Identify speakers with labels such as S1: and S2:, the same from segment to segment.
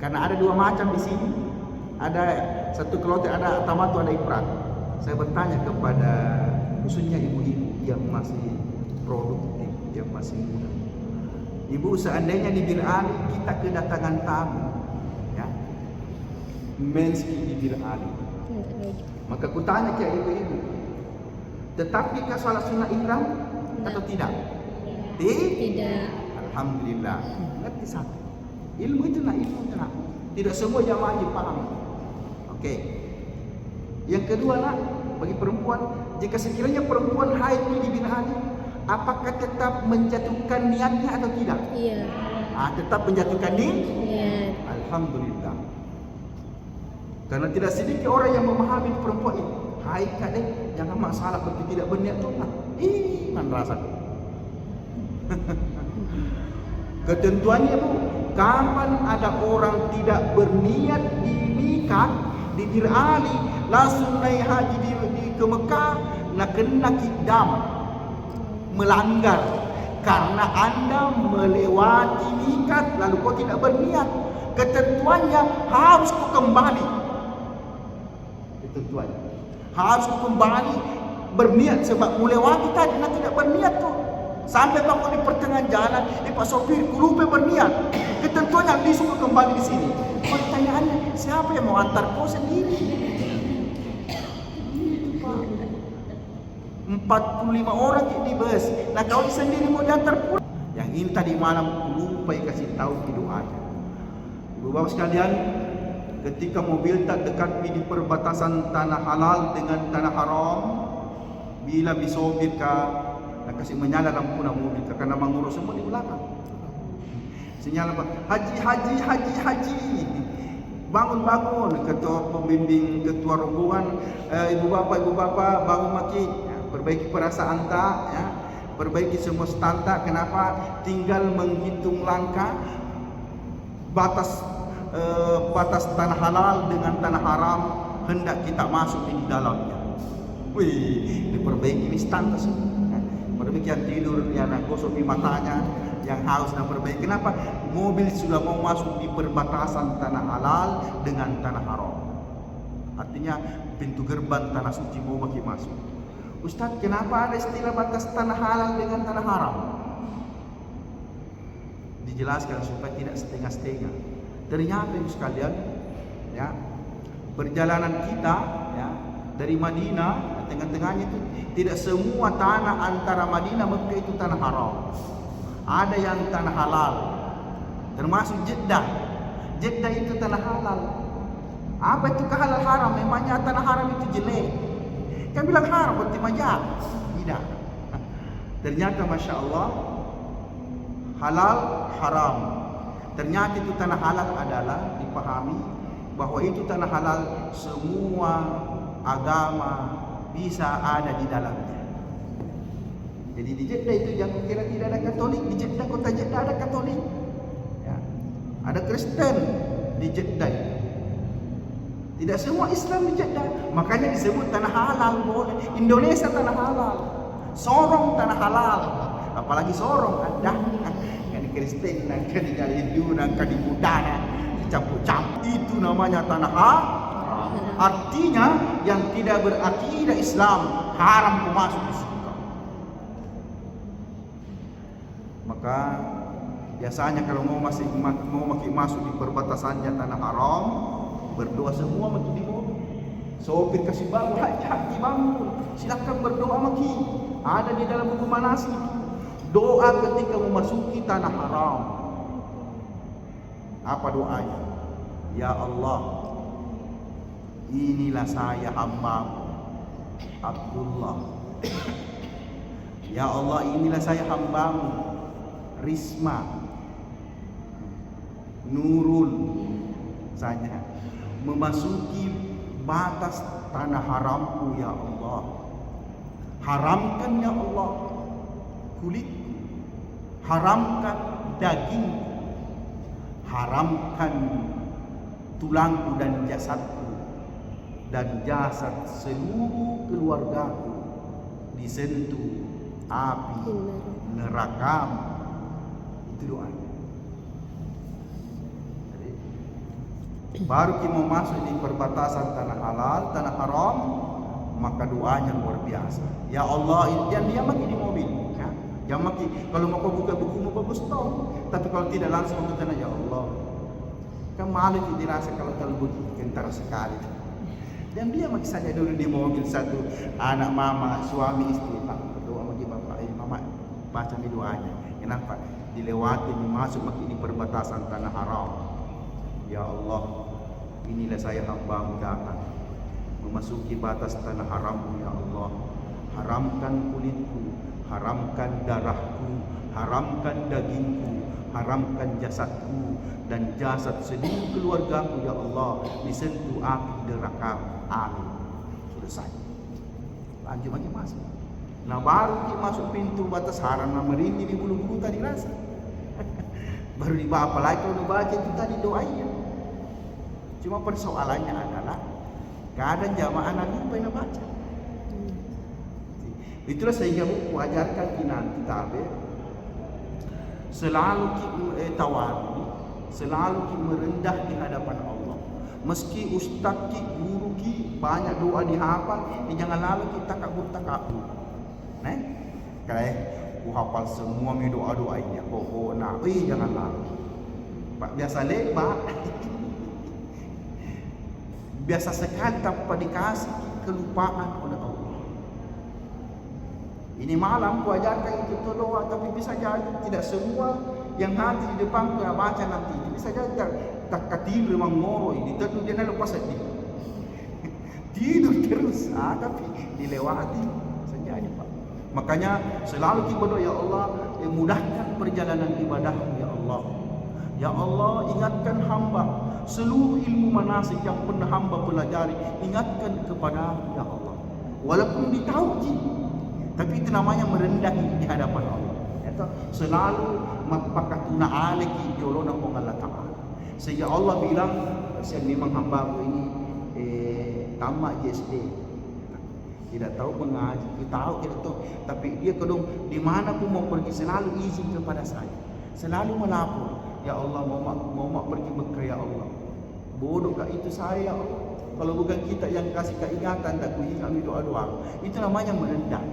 S1: Karena ada dua macam di sini. Ada satu kelompok, ada tamatu, ada ifrat. Saya bertanya kepada khususnya ibu-ibu yang masih produktif, yang masih muda. Ibu, seandainya di Bir Ali kita kedatangan tamu, ya, menski di Bir Ali, maka kutanya ke ibu-ibu, tetapi ke salat sunnah ihram atau tidak? Tidak. Alhamdulillah. Ngerti satu. Ilmu itu nak, ilmu itu nak. Tidak semua jamaah paham. Oke. Yang kedua nak, bagi perempuan, jika sekiranya perempuan haid di bin Ali, apakah tetap menjatuhkan niatnya atau tidak? Iya. Tetap menjatuhkan niat. Iya. Alhamdulillah. Karena tidak sedikit orang yang memahami perempuan ini. Haid kadang jangan masalah berarti tidak berniat tu lah. Iman rasa. Ketentuannya bu, kapan ada orang tidak berniat di nikah di Bir Ali, langsung naik haji ke Mekah, nak kena kidam, melanggar karena anda melewati nikah lalu kau tidak berniat. Ketentuannya harus kau kembali. Ketentuannya harus kau kembali berniat sebab melewati tadi nak tidak berniat tu. Sampai bangun di pertengahan jalan, Pak sopir, ku lupa berniat. Ketentuannya disuruh kembali di sini. Pertanyaannya, siapa yang mau antar kau sendiri? Itu Pak. 45 orang di bus. Nah kau sendiri mau diantar pulang. Yang ini tadi malam ku lupa kasih tahu di doanya. Ibu bapak sekalian, ketika mobil tak dekat di perbatasan tanah halal dengan tanah haram, bila bisopir ka nak kasih menyala lampu mobil karena mengurus semua di belakang. Sinyal apa? Haji, haji, haji, haji. Bangun, bangun. Ketua pembimbing, ketua rombongan, ibu bapak, bangun maki. Ya, perbaiki perasaan tak, ya. Perbaiki semua standar. Kenapa? Tinggal menghitung langkah batas tanah halal dengan tanah haram hendak kita masuk di dalamnya. Wih, diperbaiki ini standar semua. Demikian tidur, yang nak gosok di matanya, yang haus nak perbaiki. Kenapa? Mobil sudah mau masuk di perbatasan tanah halal dengan tanah haram. Artinya pintu gerbang tanah suci mau bagi masuk. Ustaz, kenapa ada istilah batas tanah halal dengan tanah haram? Dijelaskan supaya tidak setengah-setengah. Ternyata ibu sekalian, ya, perjalanan kita, ya, dari Madinah, tengah-tengahnya itu tidak semua tanah antara Madinah Mekah itu tanah haram. Ada yang tanah halal, termasuk Jeddah. Jeddah itu tanah halal. Apa itu kehalal haram? Memangnya tanah haram itu jelek? Kan bilang haram berarti majak? Tidak. Ternyata masya Allah, halal haram. Ternyata itu tanah halal adalah dipahami bahwa itu tanah halal semua agama bisa ada di dalamnya. Jadi di Jeddah itu jangan kira tidak ada Katolik. Di Jeddah, kota Jeddah ada Katolik, ya. Ada Kristen di Jeddah. Tidak semua Islam di Jeddah. Makanya disebut tanah halal boleh. Indonesia tanah halal, Sorong tanah halal. Apalagi Sorong ada kan Kristen, kan di Hindu, kan di Buddha, dicampur-campur. Itu namanya tanah halal. Artinya yang tidak berakidah Islam haram masuk di situ. Maka biasanya kalau mau masuk di perbatasannya tanah haram, berdoa semua maki di mobil. Sopir kasih bangun, haji bangun, silakan berdoa maki. Ada di dalam buku manasik. Doa ketika memasuki tanah haram. Apa doanya? Ya Allah, inilah saya hamba Abdullah. Ya Allah, inilah saya hambamu Risma, Nurul saja, memasuki batas tanah haramku ya Allah. Haramkan ya Allah kulitku, haramkan dagingku, haramkan tulangku dan jasadku, dan jasad seluruh keluargaku disentuh api neraka. Itu doa. Jadi Baru kita mau masuk di perbatasan tanah halal, tanah haram, maka doanya luar biasa. Ya Allah, dan dia makin di mobil. Ya. Yang makin, kalau mau buka buku mau bagus tahu. Tapi kalau tidak langsung mau tanya, ya Allah, kan malu kita dirasa kalau begitu gentar sekali. Dan dia makin saja dulu di mobil satu anak mama, suami istri, Pak berdoa bagi bapak, mama baca di doanya. Kenapa? Dilewati masuk makin di perbatasan tanah haram. Ya Allah, inilah saya hamba-Mu datang memasuki batas tanah haram-Mu ya Allah. Haramkan kulitku, haramkan darahku, haramkan dagingku, haramkan jasadku dan jasad seluruh keluargaku ya Allah disentuh api neraka. Amin. Selesai. Lanjut lagi masuk. Nah baru kita masuk pintu batas haram, nah merinding di bulu-bulu tadi rasa. Baru dibawa apalagi kalau dibaca itu tadi doanya. Cuma persoalannya adalah kadang jamaah lupa yang baca. Itulah sehingga buku ajarkan kita nanti selalu tawadu, selalu merendah di hadapan Allah. Meski ustaz ki, guru ki banyak doa dihafal, jangan lalu kita takabur. Kayak ku hafal semua doa-doanya. Jangan lalu. Pak biasa lebar. Biasa sekali tanpa dikasih kelupaan oleh Allah. Ini malam ku ajarkan itu doa, tapi bisa jadi tidak semua yang nanti di depan ku baca nanti. Bisa jadi tak tidur memang moro ini, tentu dia lupa sedih. Tidur terus, tapi dilewati saja Pak. Makanya selalu kita berdoa, ya Allah, mudahkan perjalanan ibadah-Mu ya Allah. Ya Allah, ingatkan hamba seluruh ilmu manasik yang pernah hamba pelajari, ingatkan kepada ya Allah. Walaupun ditauji, tapi itu namanya merendah di hadapan Allah. Itu selalu mapakatuna aliki jolona pong Allah Ta'ala. Sehingga Allah bilang, saya memang hamba ini tamat JSD. Tidak tahu mengaji, tidak tahu, tapi dia kedong di mana pun mau pergi selalu izin kepada saya. Selalu melapor. Ya Allah, mau pergi Mekah ya Allah. Bodohkah itu saya ya Allah? Kalau bukan kita yang kasih keingatan dan kami doa-doa, itu namanya merendah.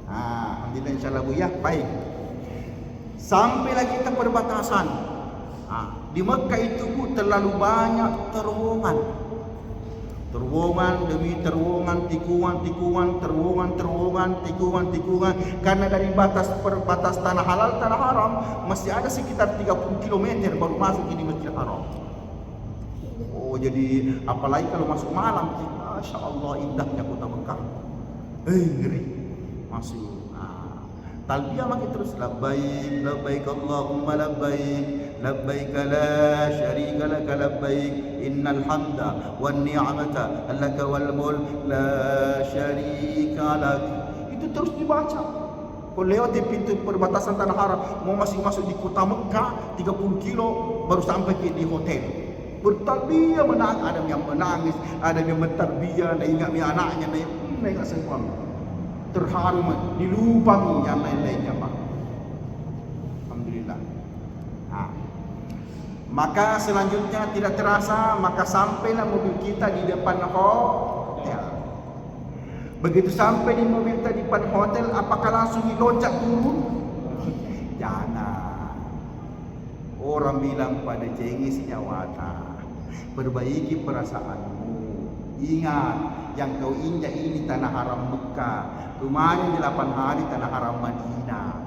S1: Alhamdulillah insyaallah Bu ya, baik. Sampailah kita perbatasan. Di Mekah itu Bu terlalu banyak terowongan. Terowongan demi terowongan, tikungan. Karena dari batas tanah halal, tanah haram masih ada sekitar 30 km baru masuk di Masjidil Haram. Jadi apalagi kalau masuk malam, Masya Allah indahnya kota Mekah. Ngeri. Masuk. Talbiyah makin terus labbaik Allahumma labbaik la syarika laka labbaik innal hamda wan ni'mata laka wal mulk la syarika lak. Itu terus dibaca. Kalau lewat di pintu perbatasan tanah haram, mau masih masuk di kota Mekah 30 kilo baru sampai di hotel. Bertalbiyah ada yang menangis, ada yang bertalbiyah, ada ingat anaknya, ingat semua. Terharu, dilupakan yang lain-lainnya Pak. Alhamdulillah. Maka selanjutnya tidak terasa, maka sampailah mobil kita di depan hotel. Begitu sampai di mobil kita di depan hotel, apakah langsung diloncat turun? Jangan. Orang bilang pada jengis nyawata, perbaiki perasaanmu. Ingat, yang kau injak ini tanah haram Mekah. Kemarin 8 hari tanah haram Madinah.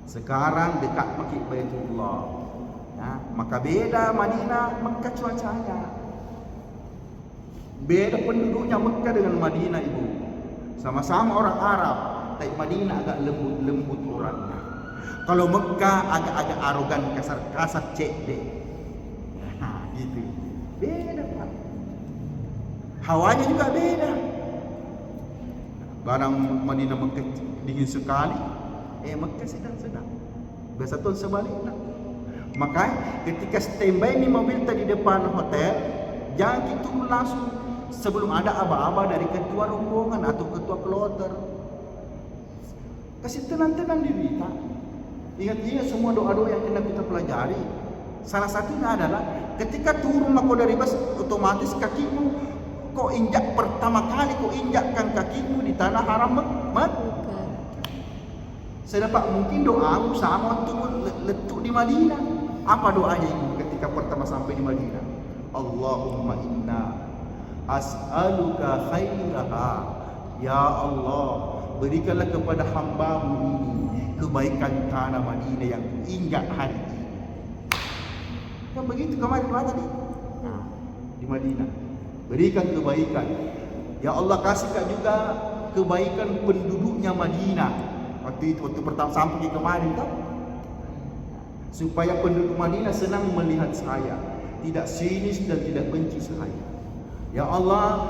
S1: Sekarang dekat Masjid Baitullah. Maka beda Madinah, Mekah cuacanya. Beda penduduknya Mekah dengan Madinah Ibu. Sama-sama orang Arab, tapi Madinah agak lembut-lembut orangnya. Kalau Mekah agak-agak arogan, kasar-kasar cekdek. Gitu. Beda Pak. Hawanya juga beda. Barang Madinah Mekah dingin sekali, Mekah sedang-sedang. Biasa tuh sebaliknya. Maka ketika standby di mobil tadi depan hotel, jangan kita langsung sebelum ada aba-aba dari ketua rombongan atau ketua kloter. Kasih tenang-tenang diri kita. Ingat semua doa-doa yang kita pelajari. Salah satunya adalah ketika turun maka dari bus, otomatis kakimu kau injak pertama kali kau injakkan kakimu di tanah haram Mekah. Sedapat mungkin doamu sama waktu letuk di Madinah. Apa doanya ibu ketika pertama sampai di Madinah? Allahumma inna as'aluka khairaha. Ya Allah, berikanlah kepada hamba-Mu ini kebaikan tanah Madinah yang kuinjak hari ini. Kan begitu kemarin doa tadi. Di Madinah. Berikan kebaikan. Ya Allah, kasihkan juga kebaikan penduduknya Madinah. Waktu pertama sampai kemarin kan, supaya penduduk Madinah senang melihat saya, tidak sinis dan tidak benci saya. Ya Allah,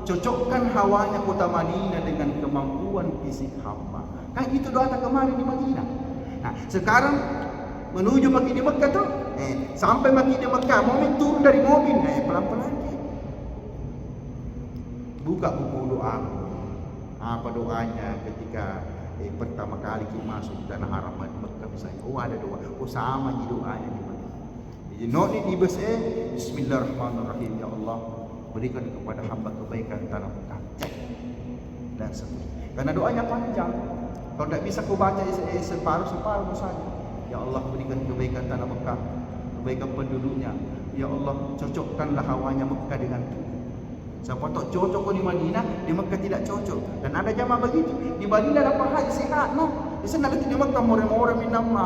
S1: cocokkan hawanya kota Madinah dengan kemampuan fisik hamba. Kan itu doa kemarin di Madinah. Nah, sekarang menuju makin di Mekah tuh, sampai makin di Mekah, mau turun dari mobil, pelan-pelan. Buka buku doa. Apa doanya ketika pertama kali kita masuk di tanah haram Mekah misalnya? Oh, ada doa. Oh, sama di doanya di mana? Jadi note di bus Bismillahirrahmanirrahim. Ya Allah, berikan kepada hamba kebaikan tanah Mekah. Cek. Dan seterusnya. Karena doanya panjang. Kalau tidak bisa kau baca separuh saja. Ya Allah, berikan kebaikan tanah Mekah, kebaikan penduduknya. Ya Allah, cocokkanlah hawanya Mekah dengan itu. Siapa tak cocok di Madinah, di Mekah tidak cocok. Dan ada jamaah begitu. Di Madinah dapat haji sehat, no. Di sana nanti di Mekah more-more minum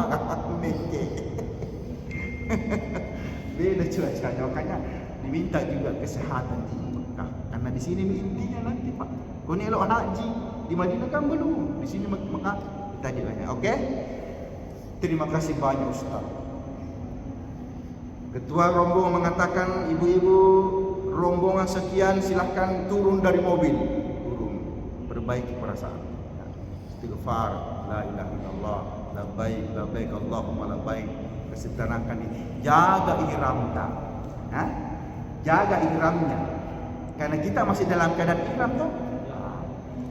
S1: beda cuacanya, makanya diminta juga kesehatan di Mekah. Karena di sini intinya nanti Pak. Kau ni elok haji, di Madinah kan belum. Di sini Mekah kita ditanya. Oke? Terima kasih banyak Ustaz. Ketua rombongan mengatakan, ibu-ibu rombongan sekian silahkan turun dari mobil. Turun, perbaiki perasaan. Istighfar, la ilaha illallah, labbaik labbaik Allahumma labbaik. Kesetanakan ini. Jaga ihram tak? Jaga ihramnya. Karena kita masih dalam keadaan ihram tak?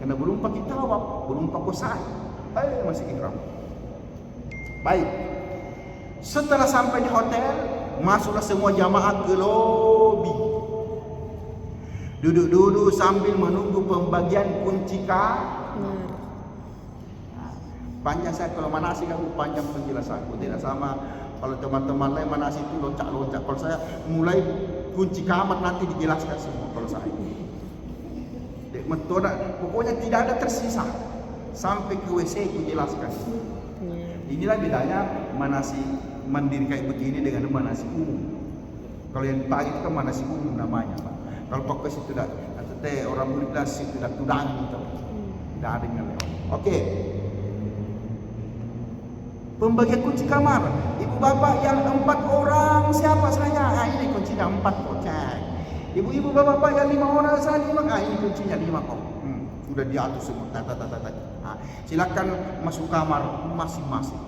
S1: Karena belum pakai tawaf, belum pakai sa'i. Masih ihram. Baik. Setelah sampai di hotel, masuklah semua jamaah ke lobi. Duduk-duduk sambil menunggu pembagian kunci kamar. Panjang saya kalau manasik aku panjang penjelasanku, tidak sama kalau teman-teman lain manasik itu loncat-loncat. Kalau saya mulai kunci kamar nanti dijelaskan semua kalau saya. Metode pokoknya tidak ada tersisa sampai ke WC ku jelaskan. Inilah bedanya manasik mandiri kayak begini dengan manasik umum. Kalau yang pagi itu kan manasik umum namanya, Pak. Kalau fokus itu tidak, orang murid kelas itu tidak tudang gitu. Tidak ada yang lewat. Oke. Pembagian kunci kamar. Ibu bapak yang 4 orang siapa saya? Ini kuncinya 4 kocak. Ibu-ibu bapak yang 5 orang saya 5. Ini kuncinya 5 kok. Sudah diatur semua. Silakan masuk kamar masing-masing.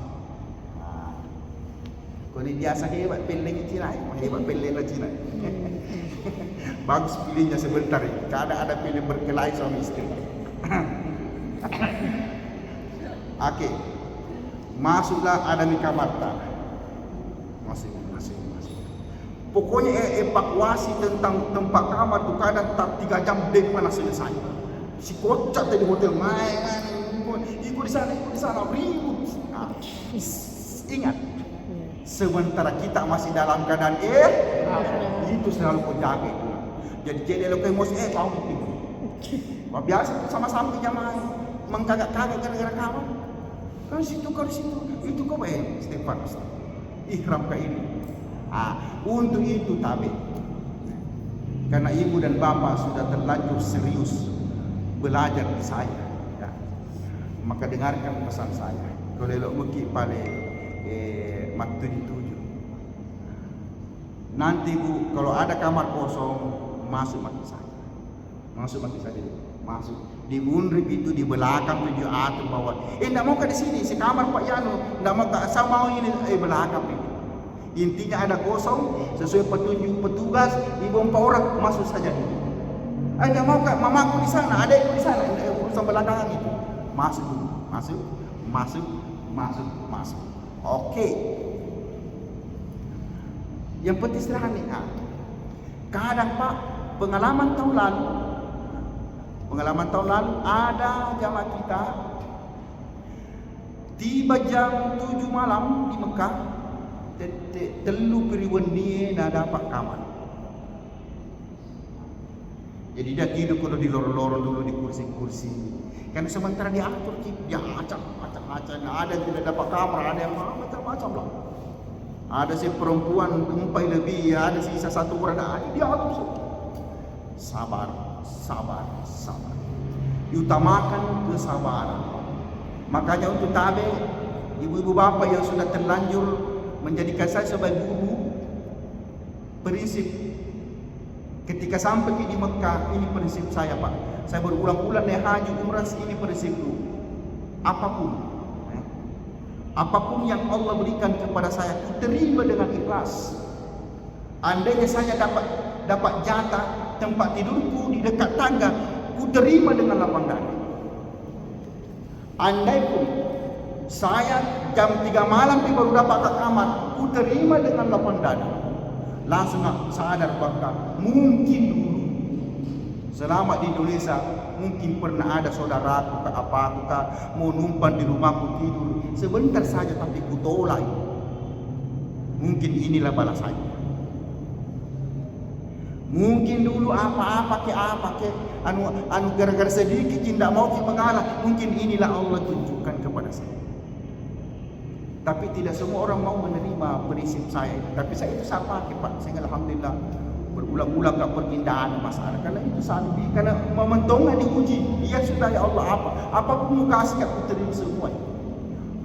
S1: Kau ni biasa hebat pilih Cina, hebat pilih Cina. Bagus pilihnya sebentar. Kadang ada pilih berkelahi suami istri. Oke. Masuklah ada di kamar tak. Masing. Pokoknya evakuasi tentang tempat kamar tu kadang tak 3 jam dek mana selesai. Si kocak tadi hotel main. Ikut di sana ribut. Ingat. Sementara kita masih dalam keadaan itu selalu kau jaga itu. Jadi lo emosi kau penting. Biasa sama-sama jamaah mengkagak-kagak gara-gara kawan. Kau di situ, itu kau Stefan. Ihram ke ini. Untuk itu tabe. Karena ibu dan bapak sudah terlanjur serius belajar di saya. Ya. Maka dengarkan pesan saya. Kalau elok mungkin paling waktu dituju. Nanti Bu, kalau ada kamar kosong, masuk mati saja. Masuk. Di bundrip itu di belakang tujuh atur bawah. Enggak mau ke di sini, si kamar Pak Yano. Enggak mau ke sama ini belakang itu. Intinya ada kosong, sesuai petunjuk petugas, ibu 4 orang masuk saja dulu. Enggak mau ke mamaku di sana, adekku di sana, urusan belakangan itu. Masuk dulu, masuk. Oke. Yang penting istirahat nih. Kadang Pak, pengalaman tahun lalu ada jamaah kita tiba jam 7 malam di Mekah, telu periwendi nak dapat kamar. Jadi dia tidur kalau di lorong-lorong dulu di kursi-kursi. Karena sementara diatur dia macam-macam. Ada yang tidak dapat kamar, ada yang macam-macam lah. Ada si perempuan empat lebih, ada sisa satu orang, dia atur. Sabar. Diutamakan kesabaran. Makanya untuk tabe, ibu-ibu bapak yang sudah terlanjur menjadikan saya sebagai guru, prinsip ketika sampai di Mekah, ini prinsip saya Pak. Saya berulang-ulang naik haji umrah, ini prinsipku. Apapun yang Allah berikan kepada saya, ku terima dengan ikhlas. Andainya saya dapat jatah tempat tidurku di dekat tangga, ku terima dengan lapang dada. Andai pun saya jam 3 malam baru dapat ke kamar, ku terima dengan lapang dada. Langsung sadar bahwa mungkin dulu selama di Indonesia mungkin pernah ada saudaraku ke aku mau numpang di rumahku tidur sebentar saja, tapi ku tolak. Mungkin inilah balasannya. Mungkin dulu apa anu gara-gara sedikit tidak mau mengalah, mungkin inilah Allah tunjukkan kepada saya. Tapi tidak semua orang mau menerima prinsip saya. Tapi saya itu saya pakai Pak. Saya alhamdulillah berulang-ulang tak perpindahan masalah. Karena itu sabi, karena momentumnya diuji. Dia sudah ya Allah apapun mu kasih aku terima semua.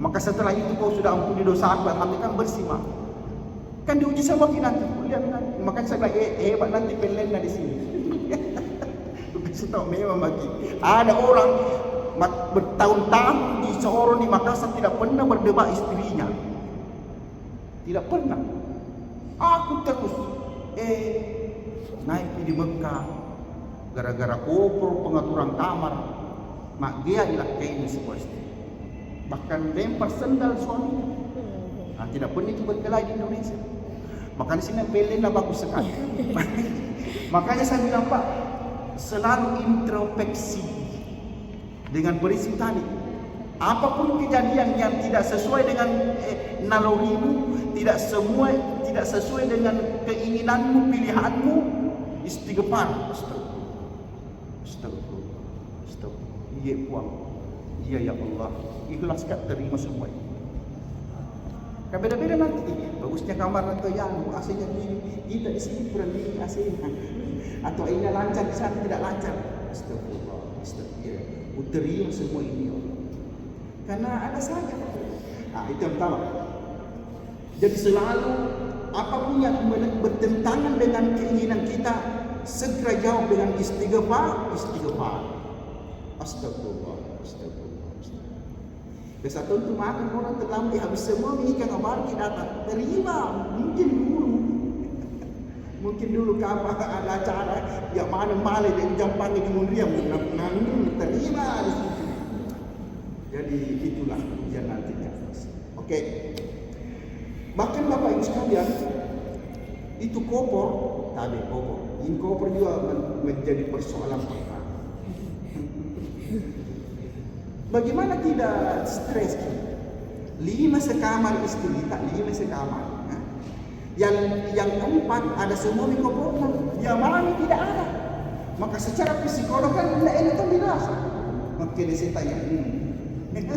S1: Maka setelah itu kau sudah ampuni dosa aku, alhamdulillah kan bersih Mak. Kan diuji sama kita nanti. Lihat nanti. Makanya saya bilang hebat nanti pelennya di sini. Kasih tahu memang bagi. Ada orang bertahun-tahun di Sorong di Makassar tidak pernah berdebat istrinya. Tidak pernah. Aku terus naik di Mekah gara-gara koper pengaturan kamar. Mak dia ilah kain semua istri. Bahkan lempar sendal suaminya. Tidak pernah itu berkelahi di Indonesia. Makanya sini pelennya bagus sekali. Makanya saya bilang Pak, selalu introspeksi dengan prinsip tadi. Apapun kejadian yang tidak sesuai dengan nalurimu, tidak sesuai dengan keinginanmu, pilihanmu, istighfar. Astagfirullah. Iya puang. Iya ya Allah. Ikhlaskan terima semua. Kan beda-beda nanti. Bagusnya kamar atau yang AC-nya begini, kita di sini kurang begini AC-nya. Atau ini lancar di sana tidak lancar. Astagfirullah. Terima semua ini Allah. Karena ada saja. Itu yang pertama. Jadi selalu apapun yang bertentangan dengan keinginan kita, segera jawab dengan istighfar. Astagfirullah. Kesatu itu makan orang terlambat habis semua ikan abar kita datang. Terima. Mungkin dulu kapal ada acara yang mana malai dan jampang di Mundriam terima di situ. Jadi itulah yang nanti. Oke. Bahkan Bapak Ibu sekalian, itu kopor. Ini kopor juga menjadi persoalan pertama. Bagaimana tidak stres? 5 sekamar istri, tak 5 sekamar. Yang keempat ada semua mikroporna, yang mana tidak ada. Maka secara psikolog kan tidak enak tuh dirasa. Maka saya tanya,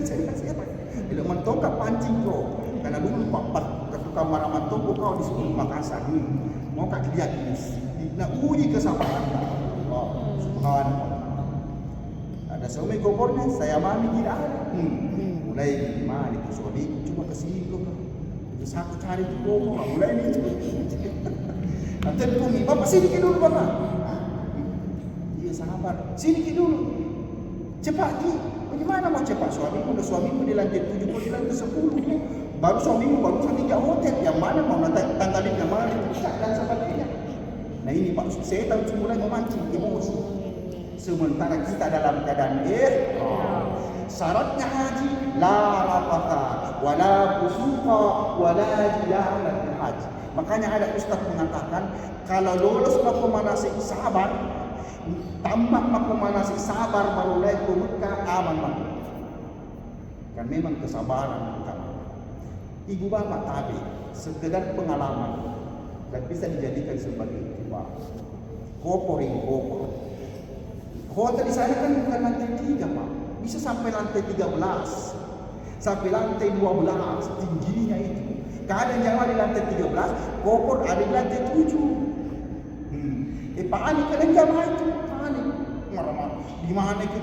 S1: saya tidak mentongkap pancing kau. Karena dulu Pak ketua kamar mantong kau di sekolah Makassar. Mau kak lihat ini, nak uji kesabaran kau. Subhanallah. Ada semua mikropornya, saya mami tidak ada. Mulai gimana itu suami cuma kesini kok. Terus aku cari itu kopor, mulai ini itu. Nanti bumi, Bapak sini dulu Bapak. Iya sahabat, sini dulu. Cepat Ki, bagaimana mau cepat? Suamimu di lantai 7, di lantai 10. Baru suamimu baru sampai hotel. Yang mana mau tanggalin yang mana? Dan sebagainya. Nah ini Pak, setan mulai memancing emosi. Sementara kita dalam keadaan syaratnya haji la rafatha wala fusuqa wala jidala fil haji. Makanya ada ustaz mengatakan, kalau lolos makomanasi sabar, tambah makomanasi sabar baru naik ke Mekah, aman maka. Kan memang kesabaran utama. Ibu bapak tadi sekedar pengalaman dan bisa dijadikan sebagai iktibar. Kopor ini kopor. Hotel di sana kan bukan lantai 3 Pak, bisa sampai lantai 13, sampai lantai 12 tingginya itu. Kadang jamaah di lantai 13, kopor ada di lantai 7. Panik kadang jamaah itu, panik. Marah-marah. Di mana itu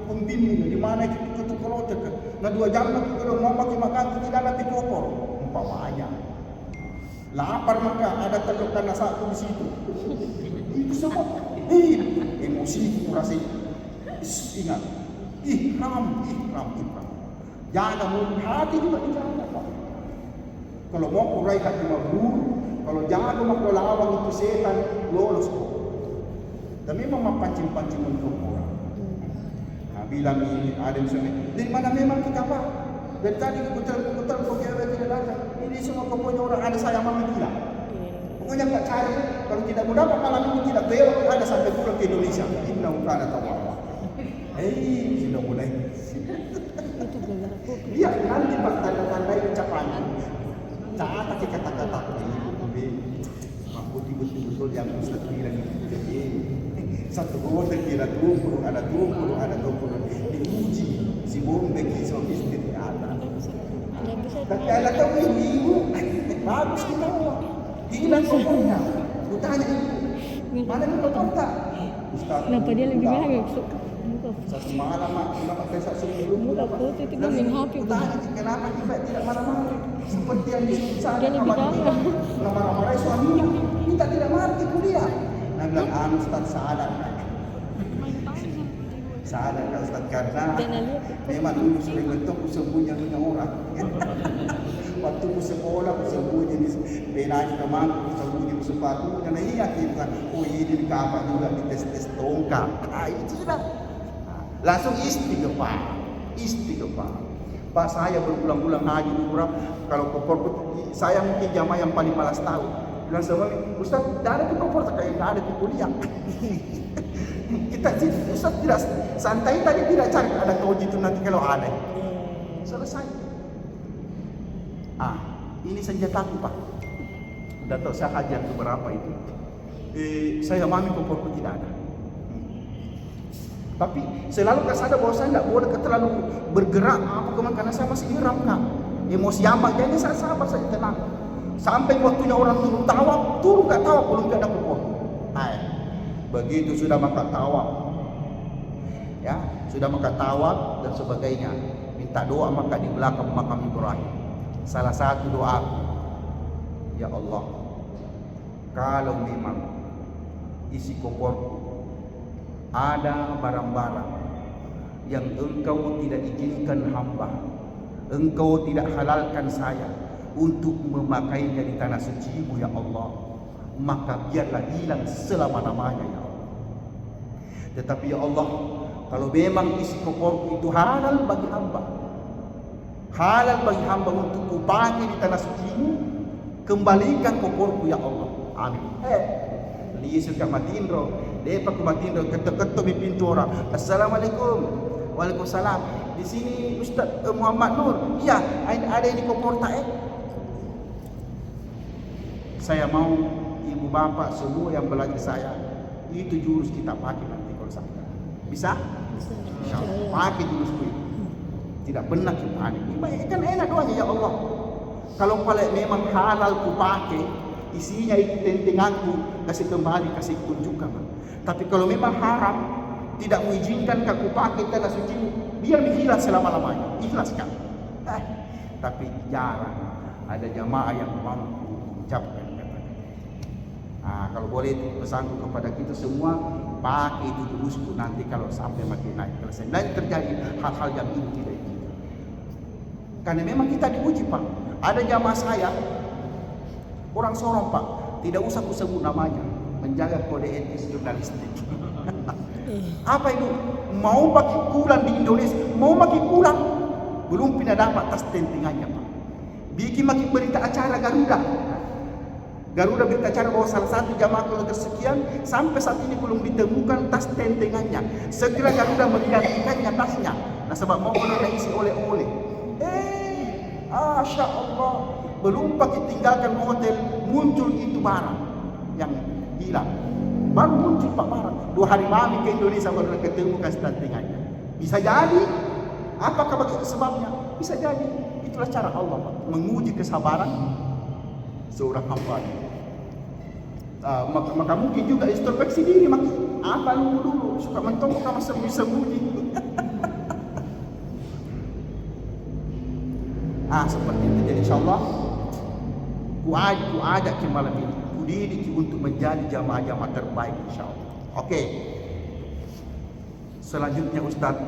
S1: pembimbing, di mana itu ketua lotek. Nah 2 jam lagi kalau mau pakai makan tidak nanti kopor. Umpamanya. Lapar maka ada telukan satu di situ. Itu semua. Emosi kurasi. Ingat. Ihram. Jaga mulut hati juga dijaga Pak. Kalau mau kurai hati mabrur, kalau jaga mau lawan itu setan lolos kok. Dan memang mapancing-pancing untuk orang. Nah, bilang ini ada yang suami. Dari mana memang kita Pak? Dari tadi kebetulan pegawai tidak datang. Ini semua kepunyaan orang ada saya mama gila. Pokoknya nggak cari. Kalau tidak mau dapat malam ini tidak belok ada sampai pulang ke Indonesia. Inna ukana tawara. Sudah mulai. Iya nanti Pak tanda-tanda ucapan. Saat pakai kata-kata ini. Mampu betul-betul yang Ustaz bilang itu. Satu hotel kira 20, ada 20, ada 20. Diuji si bombe kisah istri ada. Tapi ada tahu ibu, bagus kita Allah. Hilang kopornya. Kutanya ibu, mana itu kopor tak? Ustaz.
S2: Kenapa dia lebih mahal?
S1: Satu malam mak, kenapa saya satu sebelum?
S2: Muka foto itu kan main HP.
S1: Kutanya kenapa kita tidak marah-marah? Seperti yang disebut
S2: Dia lebih mahal.
S1: Marah-marah suaminya, kita tidak marah di kuliah. Nah bilang Ustaz sadar kan Ustaz karena memang dulu sering bentuk sembunyi orang. Waktu sekolah sembunyi di benang teman, sembunyi sepatu dan iya kita oh ini di kamar juga di tes tongkat. Itu sudah langsung istighfar. Pak saya berulang-ulang haji umrah kalau kopor saya mungkin jamaah yang paling malas tahu. Bilang sama Ustaz, ada di kopor kayak ada di kuliah. Kita Ustaz tidak santai tadi tidak cari ada tauhid itu nanti kalau ada. Selesai. Ini senjataku Pak. Udah tahu saya hajar beberapa itu. Saya mami koporku tidak ada. Tapi selalu kasada bahwa saya tidak boleh terlalu bergerak karena saya masih ihram Kak. Emosi amat jadi saya sabar saya tenang. Sampai waktunya orang turun nggak tawaf belum ada kopor. Begitu sudah maka tawaf, ya sudah maka tawaf dan sebagainya, minta doa maka di belakang makam Ibrahim. Salah satu doa, ya Allah, kalau memang isi koporku ada barang-barang yang engkau tidak izinkan hamba, engkau tidak halalkan saya untuk memakainya di tanah suci-Mu ya Allah, maka biarlah hilang selama-lamanya ya Allah. Tetapi ya Allah, kalau memang isi koporku itu halal bagi hamba untuk kupakai di tanah suci-Mu, kembalikan koporku ya Allah. Amin. Lihat ke Matindro, lepas ke Matindro, ketuk-ketuk di pintu orang. Assalamualaikum. Waalaikumsalam. Di sini Ustaz Muhammad Nur. Iya, ada di kopor tak Saya mau ibu bapak semua yang belajar saya itu jurus kita pakai nanti kalau sampai bisa pakai jurusku itu tidak benar kita kan enak doanya ya Allah kalau memang halal ku pakai isinya itu tentenganku kasih kembali kasih tunjukkan tapi kalau memang haram tidak mengizinkan aku pakai tanah suci biar hilang selama-lamanya ikhlaskan tapi jarang ada jamaah yang mampu mengucapkan. Kalau boleh pesanku kepada kita semua pakai itu jurusku nanti kalau sampai makin naik selesai dan terjadi hal-hal yang ini tidak ingin. Karena memang kita diuji Pak. Ada jamaah saya orang Sorong Pak, tidak usah ku sebut namanya, menjaga kode etis jurnalistik. Apa itu? Mau pakai pulang di Indonesia, mau pakai pulang belum pindah dapat tas tentingannya Pak. Bikin makin berita acara Garuda. Garuda berbicara bahwa salah satu jamaah kloter sekian sampai saat ini belum ditemukan tas tentengannya. Segera Garuda menggantikannya tasnya. Nah, sebab mau isi oleh-oleh. Masya Allah, belum pakai tinggalkan hotel, muncul itu barang yang hilang. Baru muncul Pak barang. 2 hari mami ke Indonesia baru ketemu tas tentengannya. Bisa jadi. Apakah sebabnya? Bisa jadi. Itulah cara Allah, Pak, menguji kesabaran seorang hamba. Maka mungkin juga introspeksi diri, mak. Apa dulu suka mentok sama sembunyi-sembunyi. Seperti itu. Jadi insyaallah ku ajak ke malam ini, ku didik untuk menjadi jamaah-jamaah terbaik insyaallah. Oke. Selanjutnya Ustaz,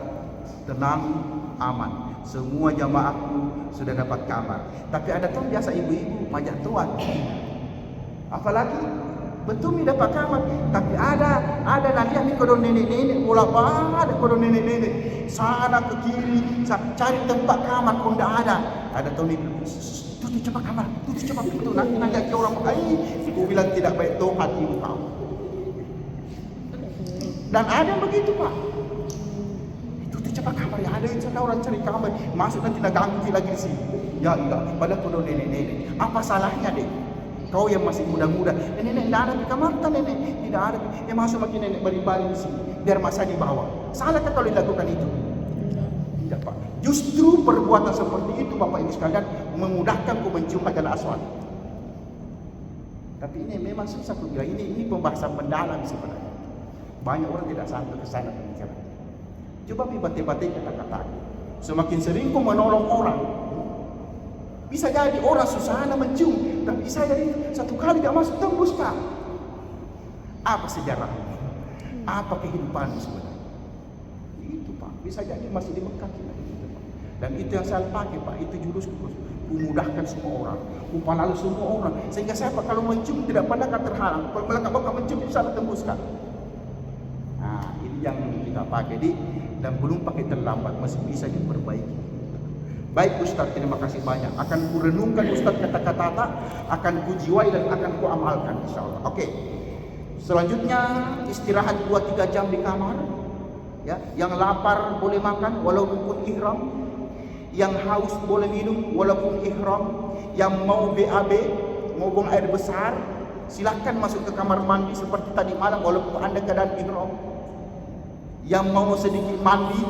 S1: tenang, aman. Semua jamaahku sudah dapat kamar. Tapi ada tuh biasa ibu-ibu majak tuan. Apalagi betul mi dapat kamar, tapi ada nanti ami kodon nenek-nenek bola ada kodon nenek-nenek sana ke kiri cari tempat kamar pun tidak ada. Ada tuh mi tutup cepat kamar, tutup cepat pintu, nanti nanya ke orang. Aku bilang tidak baik tuh hatimu kau. Dan ada yang begitu, Pak. Cepat kamar, ya ada yang orang cari kamar, masuk nanti nak ganggu lagi di sini. Ya enggak, padahal kau nenek-nenek. Apa salahnya dek? Kau yang masih muda-muda, nenek tidak ada di kamar, nenek tidak ada. Yang masuk makin nenek baring-baring di sini, biar masa di bawah. Salahkah kalau dilakukan itu? Tidak, Pak. Justru perbuatan seperti itu, Bapak Ibu sekalian, memudahkan ku mencium hajar aswad. Tapi ini memang susah ku bilang. Ini pembahasan mendalam sebenarnya. Banyak orang tidak sampai ke sana pemikiran. Coba bate-bate kata-kata. Semakin sering kau menolong orang, bisa jadi orang susah mencium, tapi bisa jadi satu kali tidak masuk tembus kah? Apa sejarahnya? Apa kehidupan sebenarnya? Itu Pak, bisa jadi masih di Mekah kita gitu, Pak. Dan itu yang saya pakai, Pak. Itu jurusku, memudahkan semua orang, upalalu semua orang. Sehingga saya Pak, kalau mencium tidak pernah akan terhalang. Kalau mereka mencium bisa tembuskan. Nah, ini yang kita pakai dan belum pakai terlambat, masih bisa diperbaiki. Baik Ustaz, terima kasih banyak. Akan ku renungkan Ustaz kata-kata, akan ku jiwai dan akan ku amalkan insyaallah. Oke. Selanjutnya istirahat 2-3 jam di kamar. Ya, yang lapar boleh makan walaupun ihram. Yang haus boleh minum walaupun ihram. Yang mau BAB, mau buang air besar, silakan masuk ke kamar mandi seperti tadi malam walaupun Anda keadaan ihram. Yang mau sedikit mandi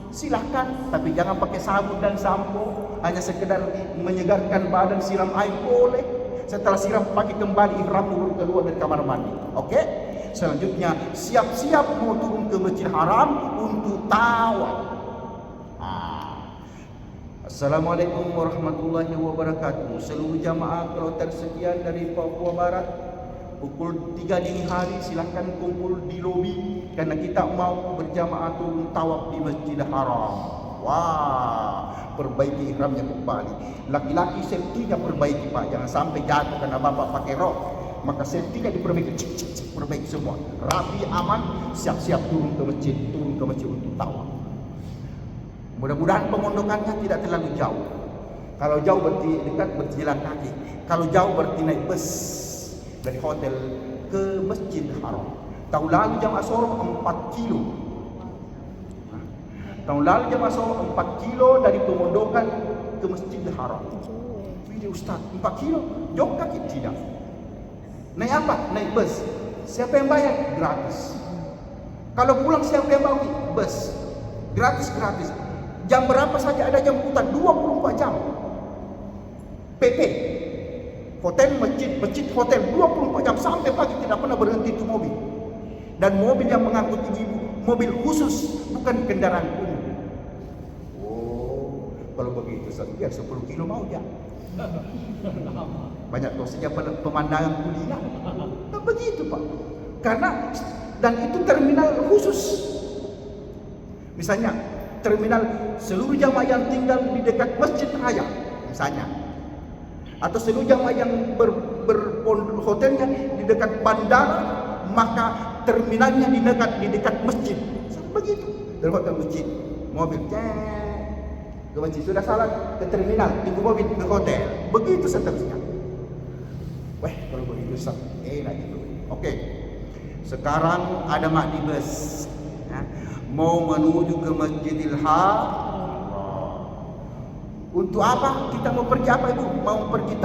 S1: silahkan, tapi jangan pakai sabun dan sampo, hanya sekedar menyegarkan badan, siram air boleh. Setelah siram pakai kembali ihram baru keluar dari kamar mandi. Oke? Selanjutnya siap-siap mau turun ke Masjid Haram untuk tawaf. Assalamualaikum warahmatullahi wabarakatuh. Seluruh jamaah kloter sekian dari Papua Barat, pukul 3 dini hari silahkan kumpul di lobi karena kita mau berjamaah turun tawaf di Masjidil Haram. Wah, perbaiki ihramnya kembali. Laki-laki safety-nya perbaiki, Pak. Jangan sampai jatuh karena Bapak pakai rok. Maka safety-nya diperbaiki, perbaiki semua. Rapi, aman, siap-siap turun ke masjid untuk tawaf. Mudah-mudahan pemondokannya tidak terlalu jauh. Kalau jauh berarti dekat berjalan kaki. Kalau jauh berarti naik bus dari hotel ke Masjidil Haram. Tahun lalu jamaah Sorong 4 kilo. Tahun lalu jamaah Sorong 4 kilo dari pemondokan ke Masjidil Haram. Ini Ustaz, 4 kilo? Jauh kaki? Tidak. Naik apa? Naik bus. Siapa yang bayar? Gratis. Kalau pulang siapa yang bawa? Bus. Gratis. Jam berapa saja ada jam putar? 24 jam. PP. Hotel, masjid, hotel 24 jam sampai pagi tidak pernah berhenti itu mobil. Dan mobil yang mengangkut ibu, mobil khusus, bukan kendaraan umum. Oh, kalau begitu biar 10 kilo mau ya. Banyak dosanya pemandangan kuliah. Nah, begitu Pak. Karena dan itu terminal khusus. Misalnya terminal seluruh jamaah yang tinggal di dekat Masjid Raya, misalnya. Atau seluruh jamaah yang hotelnya di dekat bandara, maka terminalnya di dekat masjid. Begitu. Terbuat ke masjid, mobil ke masjid, sudah salah ke terminal, tunggu mobil ke hotel. Begitu seterusnya. Wah, kalau besar enak itu. Oke. Sekarang ada mak di bus, ya, mau menuju ke Masjidil Haram. Untuk apa kita mau pergi apa ibu? Mau pergi di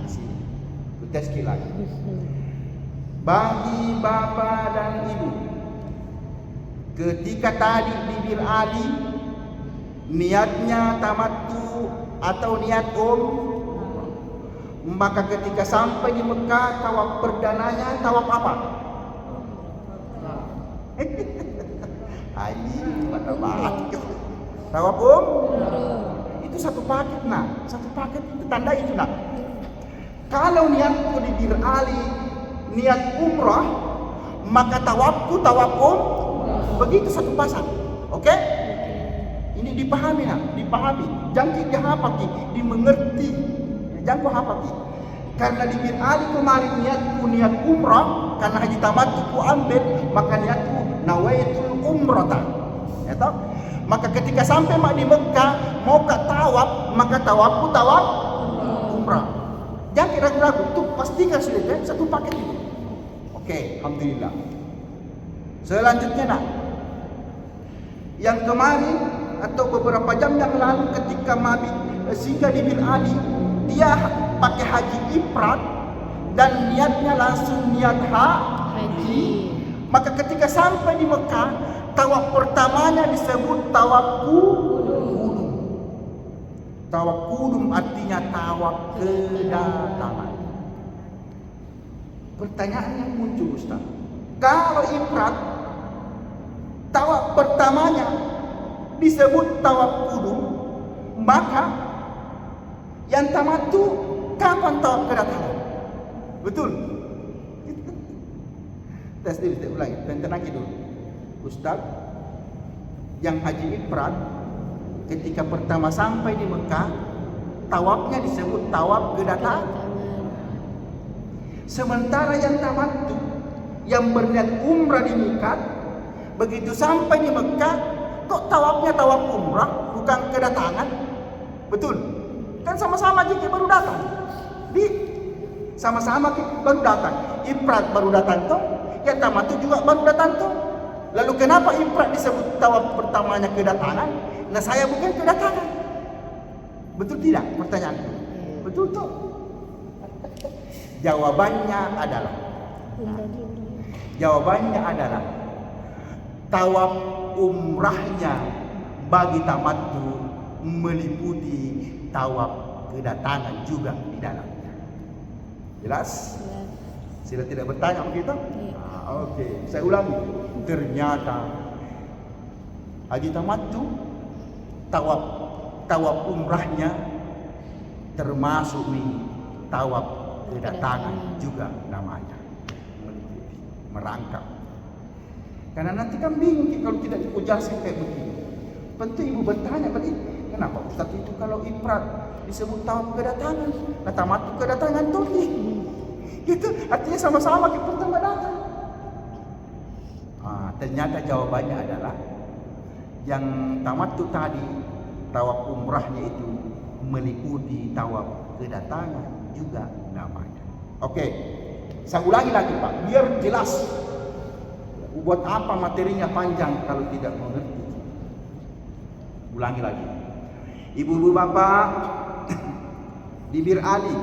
S1: sini. Tes lagi. Bagi bapak dan ibu, ketika tadi bibir Ali niatnya tamattu atau niat maka ketika sampai di Mekah tawaf perdananya tawaf apa? Pada banget. Tawaf itu satu paket nak, satu paket itu tanda itu nak. Kalau niatku di Bir Ali niat umrah, maka tawafku tawaf begitu satu pasang. Oke? Ini dipahami nak, dipahami. Jangan dihafal, dimengerti. Jangan kau hafal. Karena di Bir Ali kemarin niatku niat umrah, karena haji tamattu ku ambil, maka niatku nawaitul umrata. Ya toh? Maka ketika sampai mak di Mekah mau ke tawaf, maka tawafku tawaf umrah. Jangan ragu-ragu, tuh pastikan sudah kan satu paket itu. Oke, alhamdulillah. Selanjutnya nak, yang kemarin atau beberapa jam yang lalu ketika mabit singgah di Bir Ali, dia pakai haji ifrat dan niatnya langsung niat haji. Maka ketika sampai di Mekah, tawaf pertamanya disebut tawaf qudum. Tawaf qudum artinya tawaf kedatangan. Pertanyaan yang muncul Ustaz, kalau ifrat tawaf pertamanya disebut tawaf qudum, maka yang tamattu kapan tawaf kedatangan? Betul? Tes dulu, kita ulangi, tenang dulu. Ustaz, yang haji ifrat ketika pertama sampai di Mekah, tawafnya disebut tawaf kedatangan. Sementara yang tamattu, yang berniat umrah di mikat, begitu sampai di Mekah, kok tawafnya tawaf umrah, bukan kedatangan? Betul? Kan sama-sama jika baru datang. Sama-sama baru datang. Ifrat baru datang toh, yang tamattu juga baru datang toh. Lalu kenapa ifrat disebut tawaf pertamanya kedatangan? Nah saya bukan kedatangan. Betul tidak pertanyaanku? Betul toh? Jawabannya adalah tawaf umrahnya bagi tamattu meliputi tawaf kedatangan juga di dalamnya. Jelas? Sila tidak bertanya begitu? Oke, saya ulangi. Ternyata haji tamattu tawaf umrahnya termasuk tawaf kedatangan juga namanya, merangkap. Karena nanti kan bingung kalau tidak dijelaskan kayak begini. Penting ibu bertanya, kenapa Ustaz itu kalau ifrat disebut tawaf kedatangan, nah tamattu kedatangan tuh itu artinya sama-sama kita pertama datang. Ternyata jawabannya adalah yang tamattu tadi tawaf umrahnya itu meliputi tawaf kedatangan juga namanya. Oke, saya ulangi lagi Pak, biar jelas. Buat apa materinya panjang kalau tidak mengerti? Ulangi lagi. Ibu-ibu bapak di Bir Ali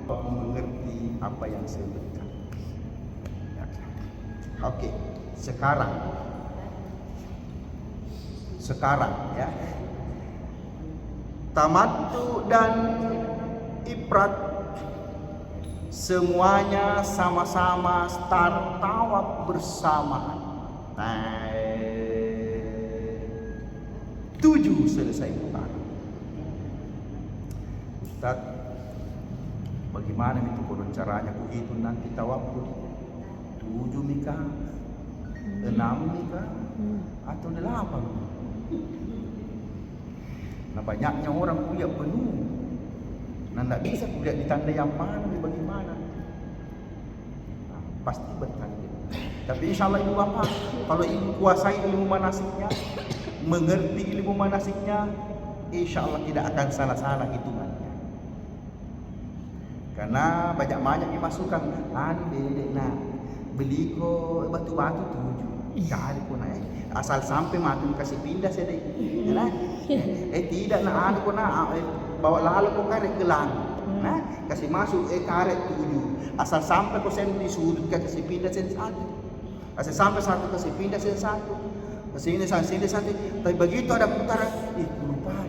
S1: mengerti apa yang saya berikan. Oke, sekarang ya, tamattu dan ifrat semuanya sama-sama start tawaf bersamaan. 7 selesai putaran. Ustaz, bagaimana itu konon caranya ku hitung nanti tawafku? 7 nikah, 6 nikah, atau 8? Nah banyaknya orang kuliah penuh. Nah tidak bisa kuliah ditanda yang mana, bagaimana? Nah, pasti bertanya. Tapi insya Allah ibu bapak, kalau ibu kuasai ilmu manasiknya, mengerti ilmu manasiknya, insya Allah tidak akan salah-salah hitungannya. Karena banyak dimasukkan bedek nak beli ko batu-batu 7 kali pun naik asal sampai mati kasih pindah sedek nah tidak nak ko nak bawa lalu ko karet gelang nah kasih masuk karet 7 asal sampai ko sen di sudut kasih pindah sen 1 asal sampai 1 kasih pindah sen 1 sini satu tapi begitu ada putaran lupa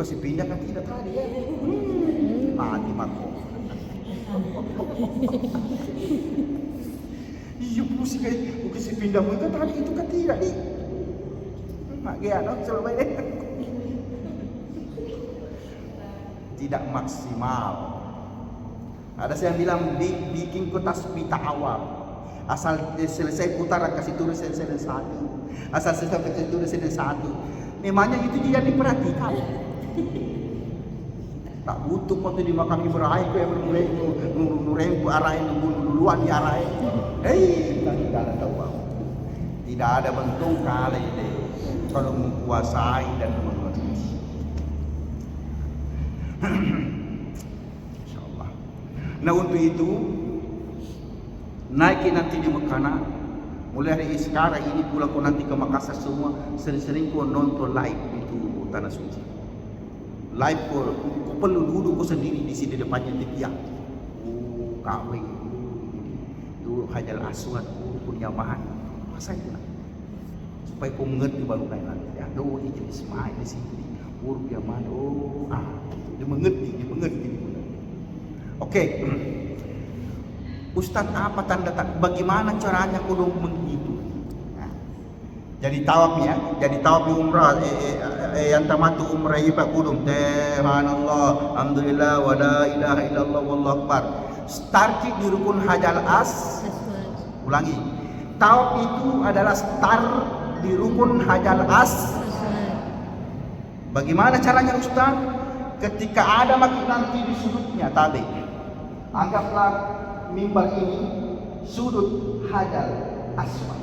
S1: kasih pindah kan tidak tadi ya mati mako. Iya pusing kayak bukan si pindah muka tadi itu kan tidak nih. Mak Giano coba ini. Tidak maksimal. Ada yang bilang bikin kotas pita awal. Asal selesai putaran kasih tulis selesai satu. Asal selesai kasih tulis selesai satu. Memangnya itu dia diperhatikan. Tak butuh waktu dimakan Ibrahim ke bermulai nurempu arahin duluan di arahin. Tidak ada tahu. Tidak ada bentuk kali ini kalau menguasai dan mengerti. Insyaallah. Nah untuk itu naikin nanti di Mekah. Mulai hari sekarang ini pula kau nanti ke Makassar semua sering-sering kau nonton live itu Tanah Suci. Live kau perlu duduk kau sendiri di sini depannya dia. Kawin itu Hajar Aswad punya bahan masa itu supaya kau mengerti baru naik nanti. Aduh ini Ismail di sini huruf yang mana? Dia mengerti. Oke. Ustaz apa tanda bagaimana caranya kau begitu? Jadi tawaf ya, jadi tawaf di umrah yang tamatu umrah Pak Kudum. Subhanallah, alhamdulillah wa la ilaha illallah wallahu akbar. Start di rukun Hajar Aswad. Ulangi. Tawaf itu adalah start di rukun Hajar Aswad. Bagaimana caranya Ustaz? Ketika ada makin nanti di sudutnya tadi. Anggaplah mimbar ini sudut Hajar Aswad.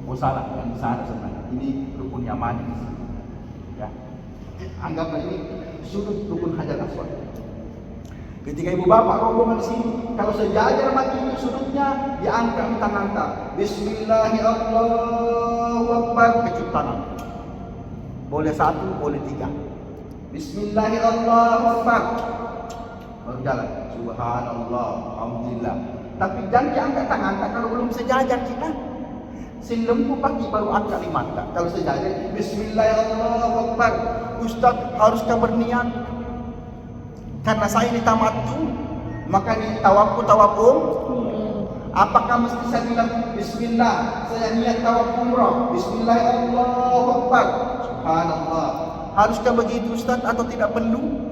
S1: Oh salah, yang di sana sebenarnya. Ini rukun Yamani. Ya. Anggaplah ini sudut rukun Hajar Aswad. Ketika ibu bapak rombongan di sini, kalau sejajar mati itu sudutnya diangkat tangan kita. Bismillahirrahmanirrahim. Kecup tangan. Boleh 1, boleh 3. Bismillahirrahmanirrahim. Baru jalan. Subhanallah, alhamdulillah. Tapi jangan diangkat tangan kalau belum sejajar kita. Lembu pagi baru angkat 5. Kalau sejajar Bismillahirrahmanirrahim. Ustaz haruskah berniat? Karena saya ini tamattu, maka ini tawaf apakah mesti saya bilang Bismillah, saya niat tawaf umrah, Bismillahirrahmanirrahim. Subhanallah. Haruskah begitu Ustaz atau tidak perlu?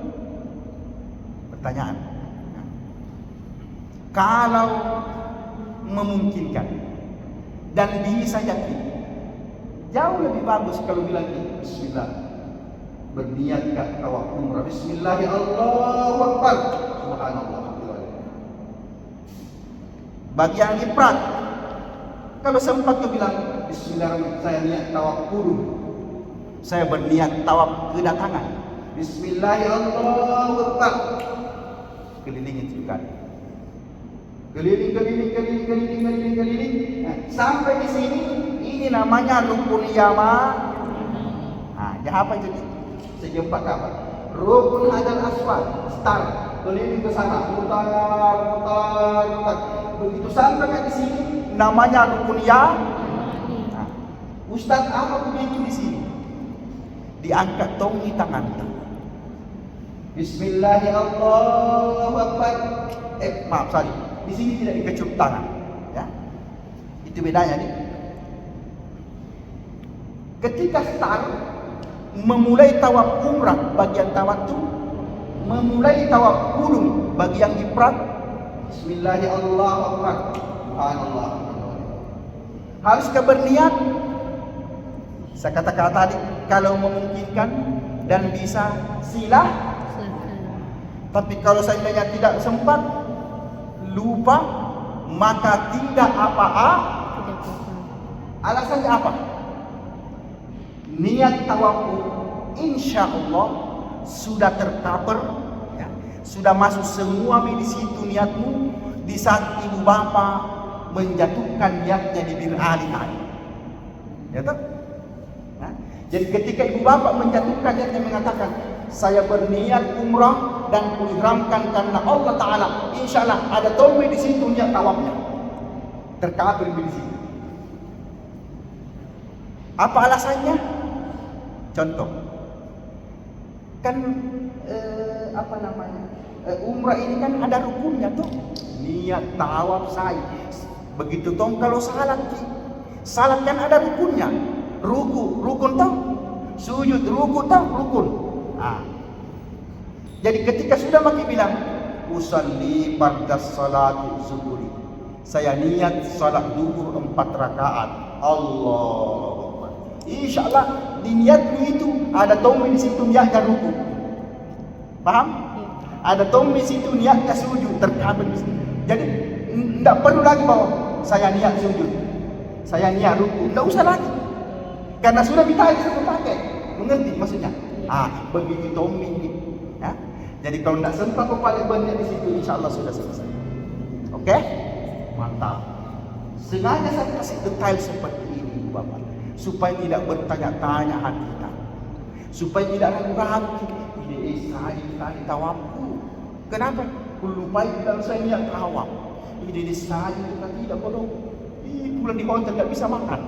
S1: Pertanyaan. Kalau memungkinkan dan bisa yakin, jauh lebih bagus kalau bilang Bismillah. Berniatkah tawaf umrah Bismillahirrahmanirrahim. Subhanallah. Bagi yang ifrat, kalau sempat kau bilang Bismillahirrahmanirrahim, saya niat tawaf qudum, saya berniat tawaf kedatangan, Bismillahirrahmanirrahim. Kelilingin 7 kali. Keliling. Sampai di sini, ini namanya rukun Yaman. Apa itu? Segi 4 apa? Rukun Hajar Aswad. Start, keliling ke sana, putar. Begitu sampai di sini, namanya rukun Yaman. Ustaz apa begitu di sini? Diangkat tongi tangan. Bismillahirrahmanirrahim. Maaf sorry. Di sini tidak dikecup tangan, ya. Itu bedanya nih. Ketika start memulai tawaf umrah bagi yang tamattu, memulai tawaf qudum bagi yang ifrat, Bismillahirrahmanirrahim. Subhanallah. Haruskah berniat? Saya katakan tadi, kalau memungkinkan dan bisa silakan. Tapi kalau seandainya tidak sempat, lupa, maka tidak apa-apa. Alasannya apa? Niat tawaf insya Allah sudah tercover, ya. sudah masuk semua di situ niatmu di saat ibu bapak menjatuhkan niatnya di Bir Ali tadi. Ya toh? Nah, jadi ketika ibu bapak menjatuhkan niatnya mengatakan, saya berniat umrah dan kuihramkan karena Allah Ta'ala, insya Allah ada tommy di situ niat tawafnya. Terkabir di situ. Apa alasannya? Contoh, kan apa namanya? Umrah ini kan ada rukunnya tuh. Niat tawaf sa'i. Begitu toh kalau salat, salat kan ada rukunnya. Rukun toh, sujud rukun toh, rukun. Nah, jadi ketika sudah maki bilang usalli ba'da salati zuhuri, saya niat salat zuhur 4 rakaat. Allah, insyaallah di niatmu itu ada tommy di situ niatnya rukun. Paham? Ada tommy di situ niatnya sujud terkabir. Jadi tidak perlu lagi bahwa saya niat sujud, saya niat rukun, tidak usah lagi. Karena sudah kita pakai, mengerti maksudnya? Begitu tommy gitu. Ya? Jadi kalau tidak sempat kepala berniat di situ, insya Allah sudah selesai. Oke? Mantap. Sengaja saya kasih detail seperti ini, Bapak, supaya tidak bertanya-tanya hati kita, supaya tidak ragu-ragu. Ini saya tadi tawafku. Kenapa? Lupa bilang saya niat tawaf. Ini saya juga tidak bodoh. Pulang di hotel tidak bisa makan.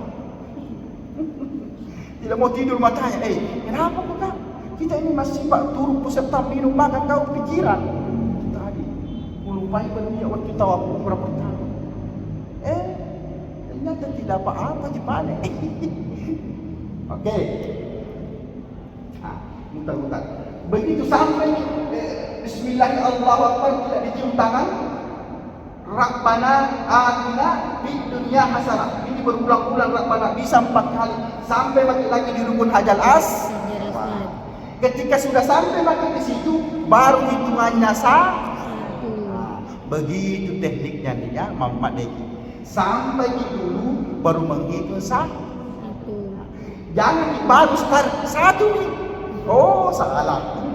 S1: Tidak mau tidur matanya. Kenapa kok? Kita ini masih pak turun peserta minum makan kau pikiran. Tadi lupai berniat waktu tawaf umrah pertama. Ternyata tidak apa-apa dipane. Oke. Mutar-mutar. Begitu sampai Bismillahirrahmanirrahim tidak dicium tangan. Rabbana atina fid dunya hasanah. Ini berulang-ulang Rabbana bisa 4 kali sampai lagi di rukun Hajar Aswad. Ketika sudah sampai di situ baru hitungannya satu. Begitu tekniknya nih ya, Muhammad Deki. Sampai dulu baru menghitung satu. Jangan baru start satu nih. Oh salah.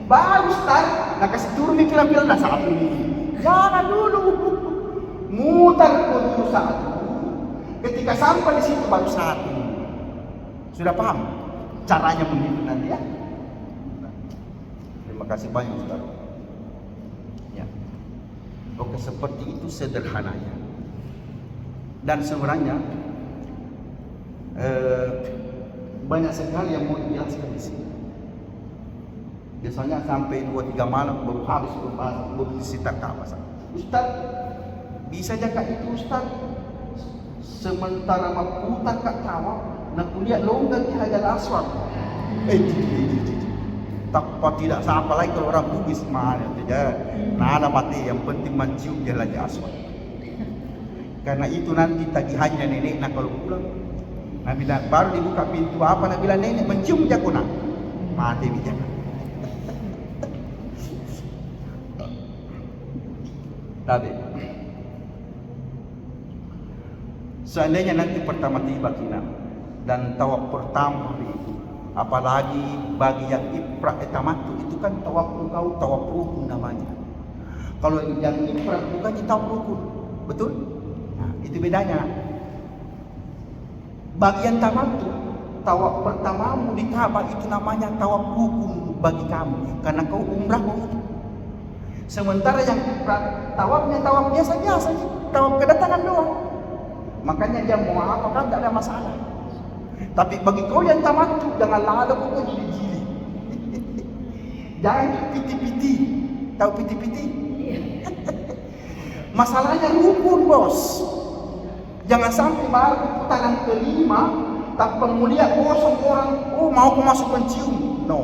S1: Baru start, nak kasih turun nih kilang-kilang dah satu nih. Jangan dulu. Mutar dulu satu. Ketika sampai di situ baru satu. Sudah paham caranya menghitung nanti ya? Terima kasih banyak Ustaz. Ya. Oke, seperti itu sederhananya. Dan sebenarnya banyak sekali yang mau dijelaskan di sini. Biasanya sampai 2-3 malam baru habis baru disita kapas. Ustaz, bisa jaga itu Ustaz? Sementara maputar kat tawaf, nak kuliah longgar di Hajar Aswad. Tak tidak siapa lagi kalau orang Bugis mana saja. Nah, ada mati yang penting mencium dia lagi Aswad. Karena itu nanti tagihannya nenek nak kalau pulang. Nah, bila baru dibuka pintu apa nak bilang nenek mencium jago nak. Mati bijak. Tadi. Seandainya nanti pertama tiba kita dan tawaf pertama hari itu, apalagi bagi yang ifrat tamattu itu kan tawaf engkau tawaf rukun namanya. Kalau yang ifrat bukan tawaf rukun, betul? Nah, itu bedanya. Bagian tamattu tawaf pertamamu di Ka'bah itu namanya tawaf rukun bagi kamu karena kau umrah kau itu. Sementara yang ifrat tawafnya tawaf biasa-biasa, tawaf kedatangan doang. Makanya dia mau apa kan tidak ada masalah. Tapi bagi kau yang tamattu jangan lalu kau jili-jili. Jangan piti-piti. Tahu piti-piti? Masalahnya rukun bos. Jangan sampai baru putaran kelima tak pemulia kosong orang. Oh mau aku masuk mencium. No.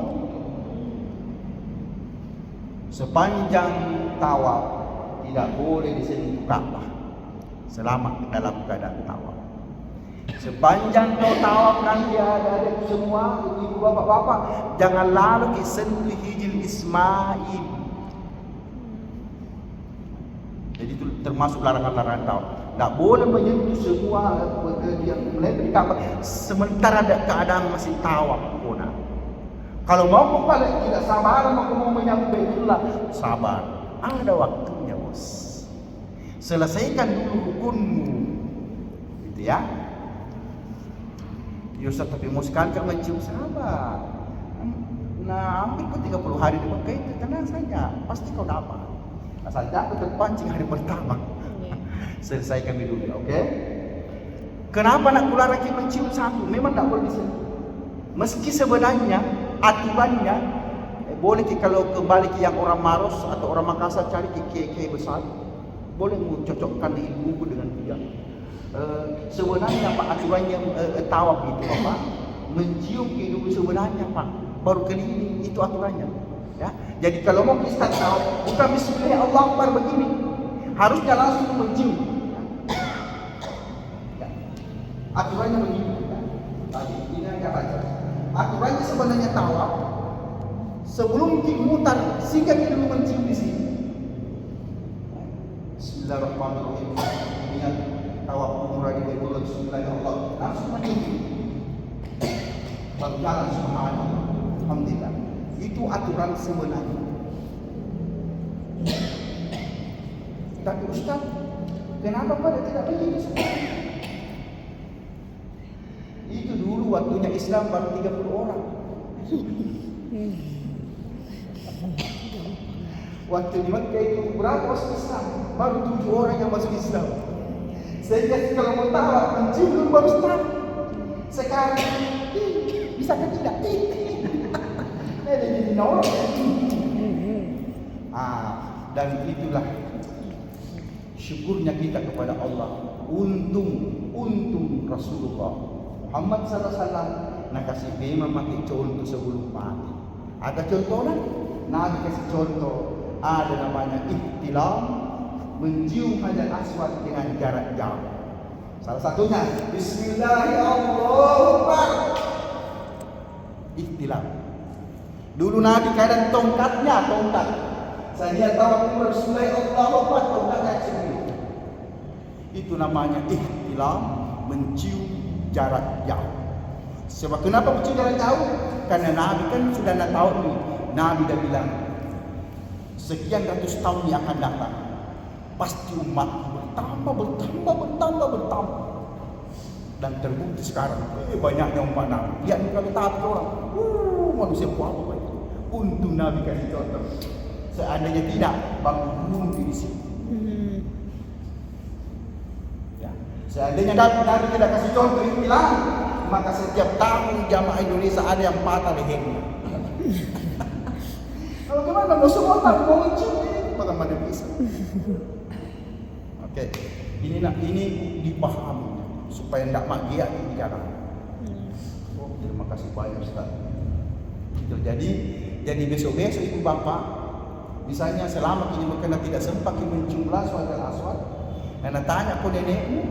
S1: Sepanjang tawaf tidak boleh disentuh Ka'bah selama dalam keadaan tawaf. Sepanjang kau tawaf nanti ada semua ibu bapak-bapak jangan lalu sentuh hijil Ismail. Jadi itu termasuk larangan-larangan tawaf. Tak boleh menyentuh semua yang mulai dari Ka'bah sementara ada keadaan masih tawaf pun. Kalau mau kau balik tidak sabar, mau menyambut Baitullah, sabar. Ada waktunya, bos. Selesaikan dulu hukummu, gitu ya. Ya Ustaz, tapi mau sekali kan mencium, sabar. Nah, hampir kau 30 hari di Mekah itu, tenang saja, pasti kau dapat. Asal jatuh terpancing hari pertama. Selesaikan dulu, oke? Kenapa nak kularang kita mencium satu? Memang tak boleh disentuh. Meski sebenarnya aturannya boleh kalau kembali ke yang orang Maros atau orang Makassar, cari ke kiai-kiai besar, boleh mencocokkan ilmu dengan dia. Sebenarnya Pak aturannya tawaf itu apa? Mencium hidung sebenarnya Pak. Baru kali ini itu aturannya. Ya. Jadi kalau mau kita tawaf, bukan bismillah Allah Akbar begini, harusnya langsung mencium. Ya. Aturannya begini. Ya. Tadi ini aja baca. Aturannya sebenarnya tawaf. Sebelum mutar, singgah dulu mencium di sini. Bismillahirrahmanirrahim. Niat tawaf umrah di Baitullah, bismillahirrahmanirrahim. Langsung mencium. Berjalan subhanallah. Alhamdulillah. Itu aturan sebenarnya. Tapi Ustaz, kenapa pada tidak begitu? Itu dulu waktunya Islam baru 30 orang. Waktu di Mekah itu berapa masuk Islam? Baru 7 orang yang masuk Islam. Sehingga kalau mau tawaf mencium dulu baru start. Sekarang bisa ke tidak? Jadi nolong. Dan itulah syukurnya kita kepada Allah. Untung Rasulullah Muhammad SAW nak kasih memang mati contoh sebelum mati. Ada contohnya, Nabi kasih contoh. Ada namanya ihtilam, mencium hajar aswad dengan jarak jauh. Salah satunya Bismillahirrahmanirrahim. Ihtilam. Dulu Nabi keadaan tongkat. Saya tahu Bismillahirrahmanirrahim, tongkatnya sendiri. Itu namanya ihtilam, mencium jarak jauh. Sebab kenapa mencium jarak jauh? Karena Nabi kan sudah nak tahu ni. Nabi dah bilang sekian ratus tahun yang akan datang pasti umat bertambah. Dan terbukti sekarang banyaknya umat Nabi. Lihat ni kalau tahap orang, manusia buat apa itu? Untuk Nabi kasih contoh. Seandainya tidak, bangun di sini. Ya. Seandainya Nabi tidak kasih contoh itu bilang, maka setiap tahun jamaah Indonesia ada yang patah lehernya. Kalau gimana mau semua tahu mau mencium ini bagaimana bisa? Oke, ini dipahami supaya tidak magiat di jalan. Oh, terima kasih banyak Ustaz. Jadi besok ibu bapak, misalnya selama ini kena tidak sempat mencium aswad dan aswad, dan tanya ke nenekmu,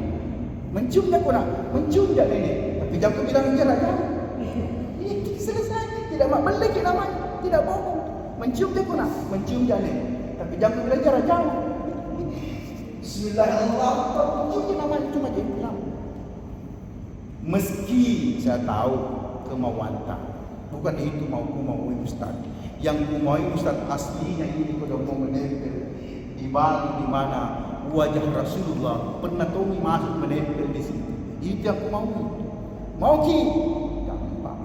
S1: mencium tak nak? Mencium tak nenek? Tapi jangan bilang jarak jauh. Ini selesai, tidak mak beli ke namanya, tidak bohong. Mencium tak nak? Mencium tak nenek? Tapi jangan bilang jarak jauh. Bismillahirrahmanirrahim. Mencium je namanya, cuma dia bilang. Meski saya tahu kemauan tak, bukan itu mau Ustaz. Yang ku mau Ustaz aslinya ini kalau mau menempel di Bali di mana wajah Rasulullah pernah Tommy masuk menempel di situ. Itu yang ku mau. Mau ki? Gampang.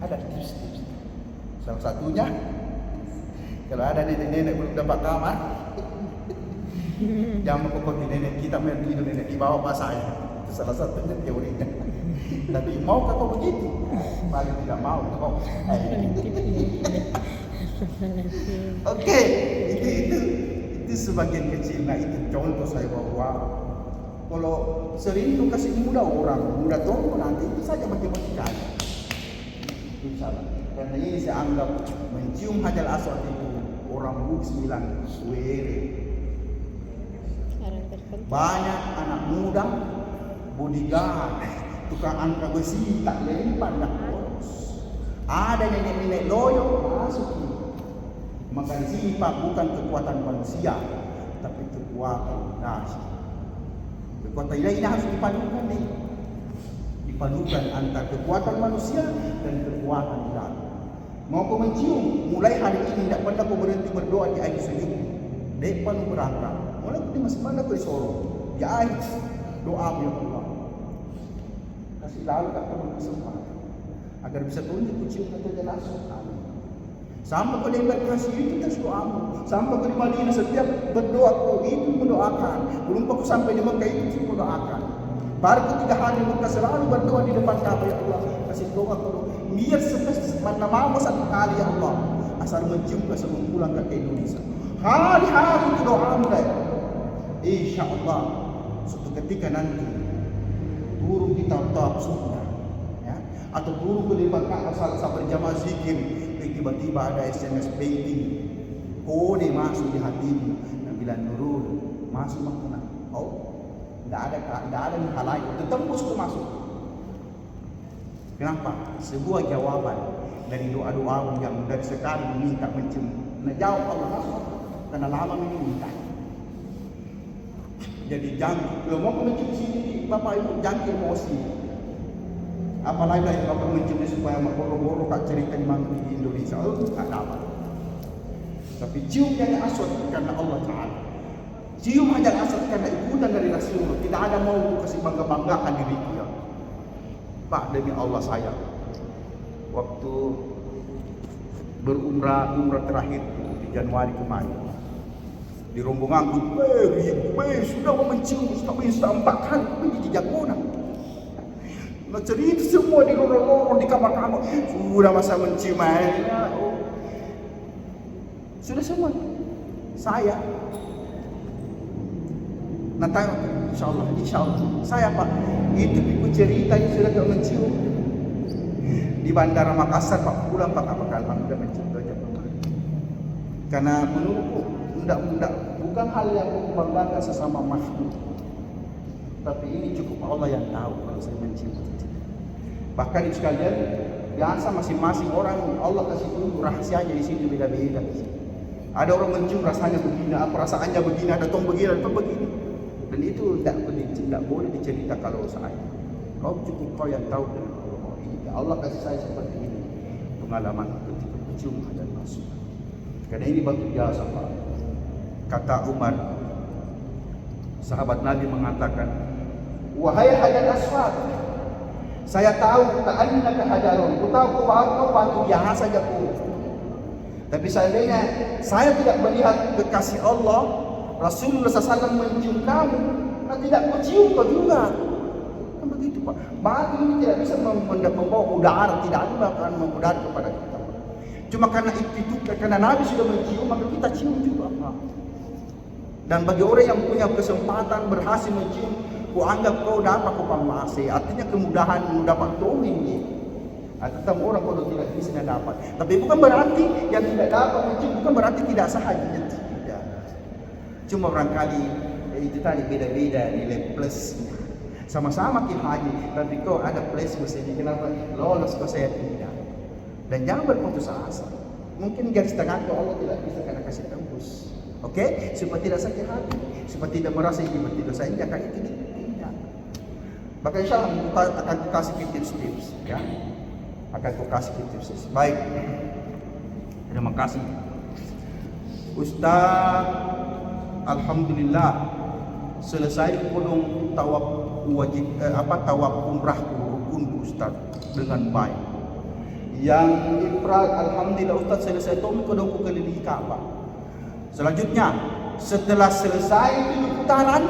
S1: Ada tips-tips. Salah satunya kalau ada nenek-nenek belum dapat kamar, jangan mengikuti nenek kita main tidur nenek di bawah pas saya. Itu salah satunya teorinya. Tapi mau kau begitu? Paling tidak mau kau. Oke, itu sebagian kecil. Nah itu contoh saya bahwa kalau sering itu kasih mudah tunggu nanti itu saja macam-macam. Insyaallah. Karena ini saya anggap mencium hajar aswad itu orang muslim suwere. Banyak anak muda bodyguard, tukang angkat besi tak lempar nak boros. Ada nenek-nenek loyo masuk ini. Maka di sini Pak bukan kekuatan manusia, tapi kekuatan ilahi. Kekuatan ilahi ini harus dipadukan nih. Dipadukan antara kekuatan manusia dan kekuatan ilahi. Mau kau mencium, mulai hari ini tidak pernah kau berhenti berdoa di akhir sujud. Depan berangkat. Mulai kau masih mana kau disuruh di akhir doa ya Allah. Kasih lalu tak perlu kesempatan agar bisa tunjuk kucium kata langsung. Amin. Sampai kau lebar kasih itu terus doamu. Sampai kau di Madinah setiap berdoa kau itu mendoakan. Belum kau sampai di Mekah itu mendoakan. Baru ketiga hari di Mekah selalu berdoa di depan Ka'bah ya Allah. Kasih doa kau biar mana mau satu kali ya Allah. Asal mencium sebelum pulang ke Indonesia. Hari-hari itu doa mulai. Insya Allah suatu ketika nanti turun kita top sunnah, ya, atau turun ke depan Ka'bah saat berjamaah zikir, tiba-tiba ada SMS banking, kode masuk di hatimu dan bila Nurul masuk makna, oh, tidak ada hal lain, tembus ke masuk. Kenapa? Sebuah jawaban dari doa-doa yang dari sekali meminta mencium, nah jawab Allah masuk, karena lama meminta. Jadi jangan, kalau mau mencium sini, Bapak Ibu jangan emosi. Apalagi dari Bapak mencium supaya boro-boro kat cerita di Indonesia, tak dapat. Tapi cium yang asal karena Allah Taala. Cium hanya asal karena ikutan dari Rasulullah. Tidak ada mau kasih bangga-banggakan diri dia. Pak, demi Allah saya, waktu berumrah terakhir di Januari kemarin. Di rombonganku, sudah mau mencium, sudah 4 kali pergi di Jagona. Nah cerita semua di lorong-lorong di kamar-kamar, sudah masa mencium aja. Oh. Sudah semua. Saya. Nah tanya, insya Allah. Saya Pak, itu ibu cerita yang sudah kau mencium. Di Bandara Makassar Pak pulang Pak apakah alhamdulillah mencium aja Pak. Karena menurutku bukan hal yang membanggakan sesama makhluk, tapi ini cukup Allah yang tahu kalau saya mencium. Bahkan itu sekalian biasa masing-masing orang Allah kasih tahu rahasianya di sini beda-beda. Ada orang mencium rasanya begini, perasaannya begini, ada tong begini, dan itu tidak boleh dicerita kalau saya. Kau cukup kau yang tahu dengan Allah. Allah kasih saya seperti ini pengalaman ketika mencium dan masuk. Karena ini batu biasa Pak. Kata Umar, sahabat Nabi mengatakan, wahai Hajar Aswad, saya tahu ka'annaka hajarun, ku tahu kau batu biasa saja ku. Tapi seandainya saya tidak melihat kekasih Allah, Rasulullah SAW mencium kamu, nah tidak mencium kau juga. Kan begitu Pak. Batu ini tidak bisa membawa udara, tidak ada akan mengudara kepada kita. Cuma karena itu, karena Nabi sudah mencium, maka kita cium juga Pak. Dan bagi orang yang punya kesempatan berhasil mencium, ku anggap kau dapat kupamase. Artinya kemudahan mendapat domin. Tetap orang kalau tidak bisa dapat. Tapi bukan berarti yang tidak dapat mencium bukan berarti tidak sahaja. Tidak. Cuma barangkali itu tadi beda-beda nilai plus. Sama-sama kita haji, tapi kau ada plus mesti kenapa lolos kau saya tidak. Dan jangan berputus asa. Mungkin garis tengah kau Allah tidak bisa karena kasih tembus. Oke, supaya tidak sakit hati, supaya tidak merasa seperti dosa ini, jangan itu tidak. Maka insya Allah akan kasih tips-tips, ya. Akan kasih tips-tips. Baik, terima kasih, Ustaz. Alhamdulillah selesai kodong tawaf wajib tawaf umrah rukun Ustaz dengan baik. Yang ifrad, alhamdulillah Ustaz selesai kodong keliling Ka'bah. Selanjutnya, setelah selesai 7 putaran,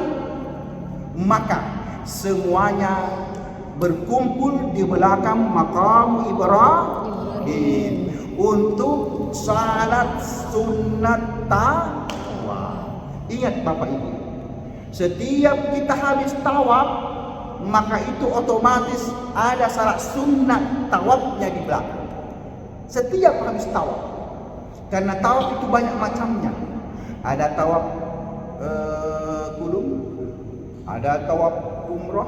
S1: maka semuanya berkumpul di belakang makam Ibrahim untuk salat sunat tawaf. Ingat Bapak Ibu, setiap kita habis tawaf, maka itu otomatis ada salat sunat tawafnya di belakang. Setiap habis tawaf, karena tawaf itu banyak macamnya. Ada tawaf kudum, ada tawaf umrah,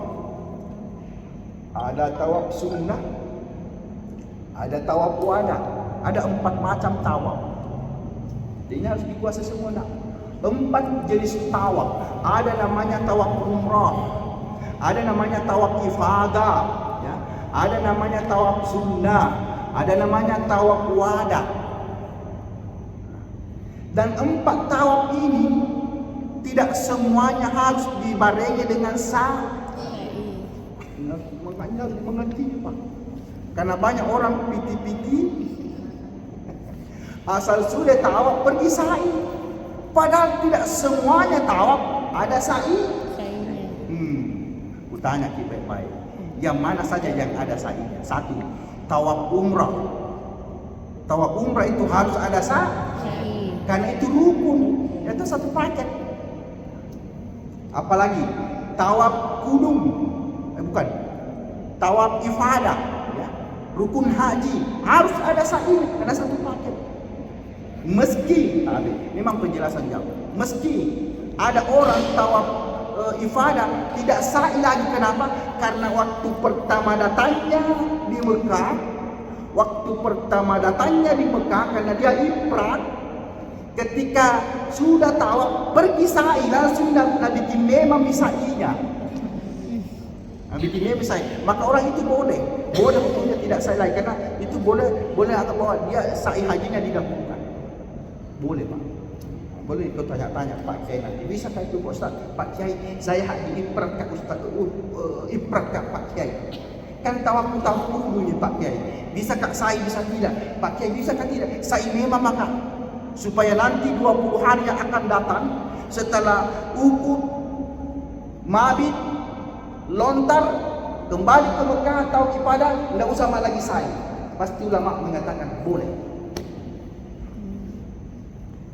S1: ada tawaf sunnah, ada tawaf wada. Ada 4 macam tawaf. Jadi harus dikuasai semua. 4 jenis tawaf. Ada namanya tawaf umrah, ada namanya tawaf ifadah, ya. Ada namanya tawaf sunnah, ada namanya tawaf wada. Dan 4 tawaf ini tidak semuanya harus dibarengi dengan sa'i. Mengerti Pak? Karena banyak orang piti-piti asal sudah tawaf pergi sa'i. Padahal tidak semuanya tawaf ada sa'i. Ku tanya baik-baik. Yang mana saja yang ada sa'inya? 1. Tawaf umrah. Tawaf umrah itu harus ada sa'i. Karena itu rukun. Itu satu paket. Apalagi tawaf kudum. Bukan. Tawaf ifadah, ya. Rukun haji harus ada sa'inya karena satu paket. Meski, memang penjelasan jauh. Meski ada orang tawaf ifadah tidak sa'i lagi, kenapa? Karena waktu pertama datangnya di Mekah, karena dia ifrat, ketika sudah tawaf pergi sa'i langsung Nabi memang sa'inya. Nabi sa'i, maka orang itu boleh hukumnya tidak sa'i lagi, karena itu boleh anggap bahwa dia sa'i hajinya digabungkan. Boleh Pak. Boleh ikut tanya-tanya Pak Kiai nanti. Bisa kah itu Pak Ustaz? Pak Kiai, saya haji ifrat kah Ustaz? Ifrat kah Pak Kiai? Kan tawaf dulu Pak Kiai. Bisa kah sa'i, bisa tidak? Pak Kiai, bisa kah tidak? Sa'i memang maka supaya nanti 20 hari yang akan datang setelah Uhud, mabit, lontar, kembali ke Mekah atau ibadah, tidak usah lagi sa'i. Pasti ulama mengatakan boleh.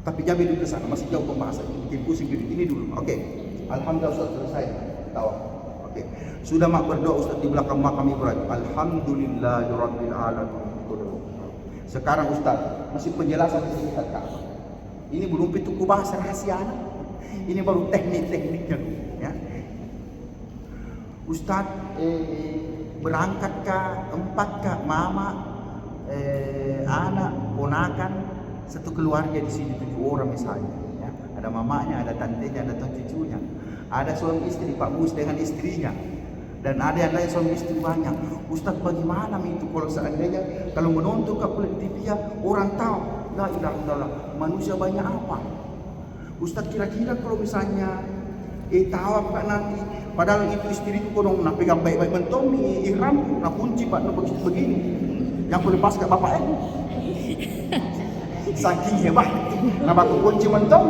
S1: Tapi jangan dulu ke sana, masih jauh pembahasan. Bikin pusing ini dulu. Oke. Alhamdulillah Ustaz selesai tawaf. Oke. Sudah mak berdoa Ustaz di belakang makam Ibrahim. Alhamdulillahirabbil alamin. Sekarang Ustaz, masih penjelasan di sini Kak. Ini belum pintu bahasa rahasia. Ini baru teknik-tekniknya ya. Ustaz berangkat kah, 4 kah, mama, anak, ponakan, satu keluarga di sini 7 orang misalnya, ya. Ada mamanya, ada tantenya, ada cucunya, ada suami istri, Pak Mus dengan istrinya, dan ada yang lain suami istri banyak. Ustaz, bagaimana itu kalau seandainya kalau menonton ke kulit TV ya, orang tahu, la ilaha illallah, manusia banyak apa? Ustaz, kira-kira kalau misalnya tawaf Pak nanti, padahal itu istri itu kodong nak pegang baik-baik mentong ni ihram, nak kunci Pak, nak begini, yang boleh pas ke bapak saking hebat, nak batu kunci mentong.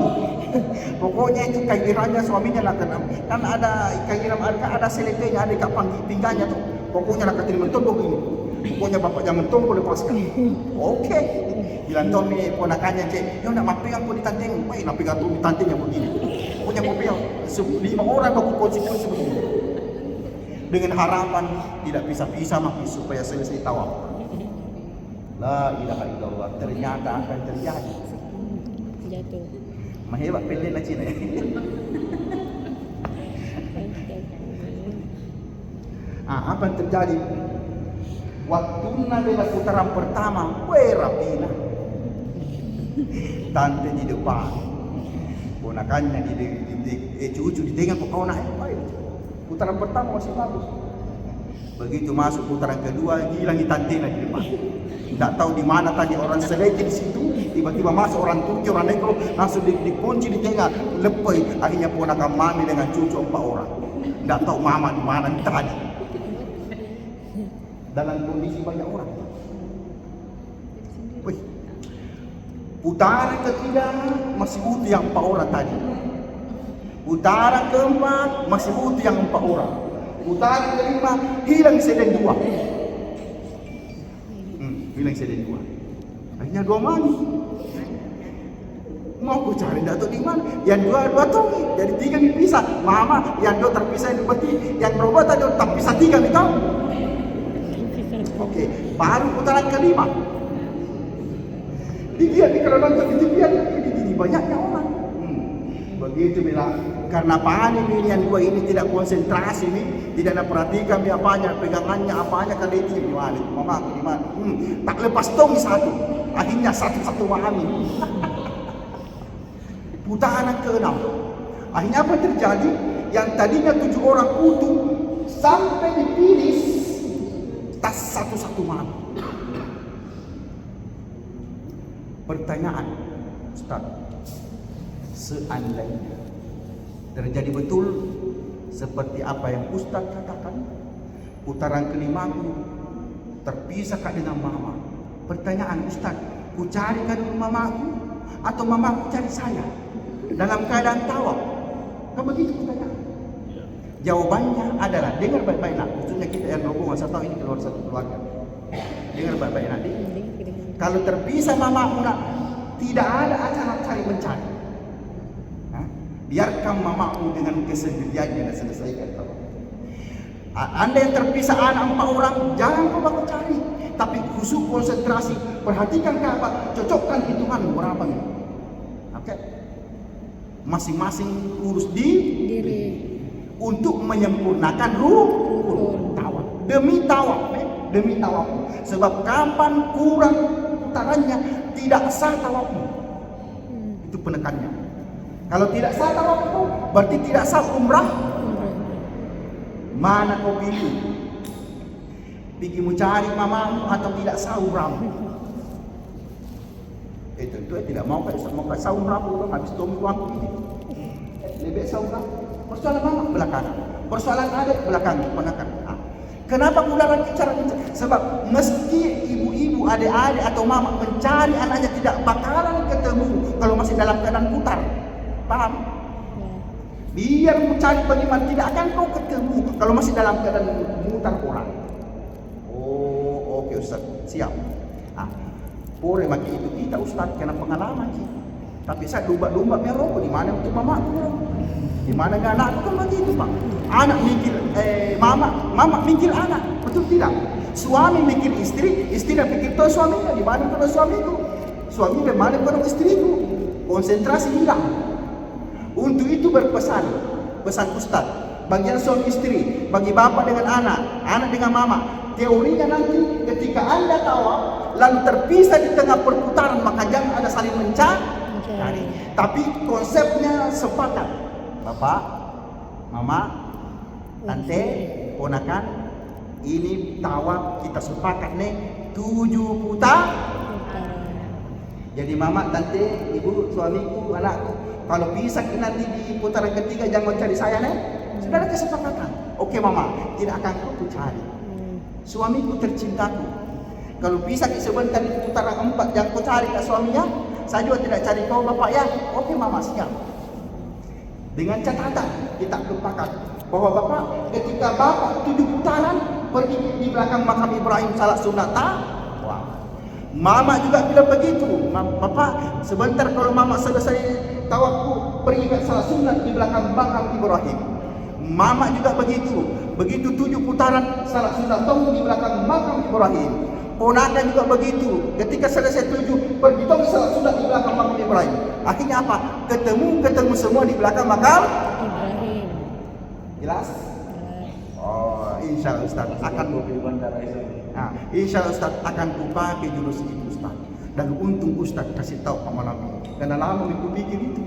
S1: Pokoknya itu kairannya suaminya nak tenang. Kan ada kairan, ada seletenya, ada kat pinggangnya tuh. Pokoknya nak ketemu mentong begini. Pokoknya bapak jangan mentong boleh paskan. Oke. Bilang Tommy ponakannya cek, yo nak mapegang pun ditanteng, baik nak pegang tu ditantengnya begini. Pokoknya mau pegang 5 orang baku konsekuensi begini. Dengan harapan tidak bisa mati supaya selesai tawaf. La ilaha illallah, ternyata akan terjadi.
S2: Jatuh.
S1: Mahebat pilih lah Cina. Apa yang terjadi? Waktu Nabi putaran pertama, rapina. Tante di depan, ponakannya cucu di tengah, kau naik. Putaran pertama masih bagus. Begitu masuk putaran kedua, hilang tante di depan. Tidak tahu di mana tadi orang seleki di situ, tiba-tiba masuk orang Turki, orang Negro, langsung dikunci di tengah, lepai. Akhirnya ponakan mami dengan cucu 4 orang. Tidak tahu mama di mana tadi. Dalam kondisi banyak orang. Wih. Putaran ketiga masih utuh yang 4 orang tadi. Putaran keempat masih utuh yang 4 orang. Putaran kelima hilang seden 2. Hilang seden 2. Akhirnya 2 mami. Mau aku cari tak tahu di mana. Yang 2 tongi. Jadi 3 dipisah. Mama yang 2 terpisah di peti. Yang berubah tadi terpisah 3 nih tahu. Oke, baru putaran kelima. Dia kalau nonton di TV ini banyaknya orang. Begitu bilang, karena panik ini yang 2 ini tidak konsentrasi nih, tidak ada perhatikan dia apanya, pegangannya apanya, kali itu di mana, mama aku di mana. Tak lepas tong 1. Akhirnya satu mami. Putaran ke-6. Akhirnya apa terjadi? Yang tadinya 7 orang utuh sampai dipilih tas satu mami. Pertanyaan, Ustaz, seandainya terjadi betul seperti apa yang Ustaz katakan, putaran kelimaku terpisah dengan mama. Pertanyaan, Ustaz, ku carikan mamaku atau mamaku cari saya dalam keadaan tawaf? Kan begitu pertanyaan. Jawabannya adalah, dengar baik-baik nak, khususnya kita yang rombongan, saya tahu ini keluar satu keluarga. Dengar baik-baik nak, kalau terpisah mamamu nak, tidak ada acara cari mencari. Biarkan mamamu dengan kesendiriannya dan selesaikan tawaf. Anda yang terpisah anak 4 orang, jangan kau bakal cari, tapi khusus konsentrasi, perhatikan Ka'bah, cocokkan hitungan berapa ini. Oke? Masing-masing urus diri untuk menyempurnakan rukun tawaf. Demi tawaf. Sebab kapan kurang putarannya tidak sah tawafmu. Itu penekannya. Kalau tidak sah tawafmu, berarti tidak sah umrah. Mana kau pilih? Pergi mencari mamamu atau tidak sah umrahmu? Tentu tidak mau sah umrahmu, habis itu umrahmu ini. Lebih sah umrah. Persoalan mama belakangan, persoalan adik belakangan, ponakan. Kenapa kularang cara mencari? Sebab meski ibu-ibu, adik-adik atau mama mencari anaknya tidak bakalan ketemu kalau masih dalam keadaan putar. Paham? Biar mencari bagaimana, tidak akan kau ketemu kalau masih dalam keadaan mutar orang. Oh, oke Ustaz, siap. Boleh maki itu kita Ustaz, kena pengalaman sih. Tapi saya lumba-lumba merokok di mana untuk mamaku? Di mana enggak anakku kan begitu, Pak. Anak mikir mama mikir anak, betul tidak? Suami mikir istri, istri dan pikir tuh suaminya, di mana kalau suamiku? Suami di mana kalau istriku? Konsentrasi hilang. Untuk itu berpesan, pesan Ustaz, bagian suami istri, bagi bapak dengan anak, anak dengan mama. Teorinya nanti ketika Anda tawaf lalu terpisah di tengah perputaran, maka jangan ada saling mencari. Tapi konsepnya sepakat. Bapak, mama, tante, ponakan, ini tawaf kita sepakat nih 7 putaran. Jadi mama, tante, ibu, suamiku, anakku, kalau bisa nanti di putaran ketiga jangan cari saya nih. Sudah ada kesepakatan. Oke mama, tidak akan kau cari. Suamiku tercintaku, kalau bisa sebentar di putaran 4 jangan kau cari ke suaminya. Saya juga tidak cari kau bapak ya. Oke mama, siap. Dengan catatan kita sepakat bahwa bapak ketika bapak 7 putaran pergi di belakang makam Ibrahim salat sunat tawaf. Mama juga bilang begitu. Bapak sebentar kalau mama selesai tawafku pergi ke salat sunat di belakang makam Ibrahim. Mama juga begitu. Begitu 7 putaran salat sunat tawaf di belakang makam Ibrahim. Ponakan juga begitu. Ketika selesai 7 pergi tong salat sunat di belakang makam Ibrahim. Akhirnya apa? Ketemu semua di belakang makam
S2: Ibrahim.
S1: Jelas? Oh, insya Allah Ustaz akan insya Allah Ustaz akan kupakai jurus itu Ustaz. Dan untung Ustaz kasih tahu malam ini, karena lama aku pikir itu.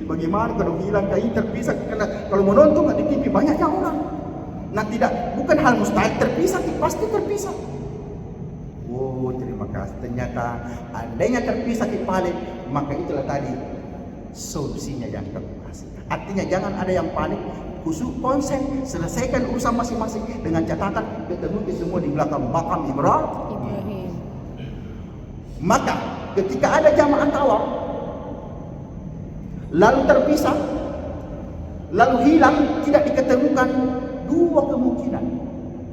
S1: Bagaimana kalau hilang kain terpisah? Karena kalau menonton di TV banyaknya orang. Nah bukan hal mustahil terpisah, pasti terpisah. Oh terima kasih. Ternyata andainya terpisah di paling, maka itulah tadi solusinya yang kita kasih. Artinya jangan ada yang panik, khusus konsen, selesaikan urusan masing-masing dengan catatan ketemu semua di belakang makam Ibrahim. Maka ketika ada jamaah tawaf lalu terpisah, lalu hilang, tidak diketemukan, 2 kemungkinan.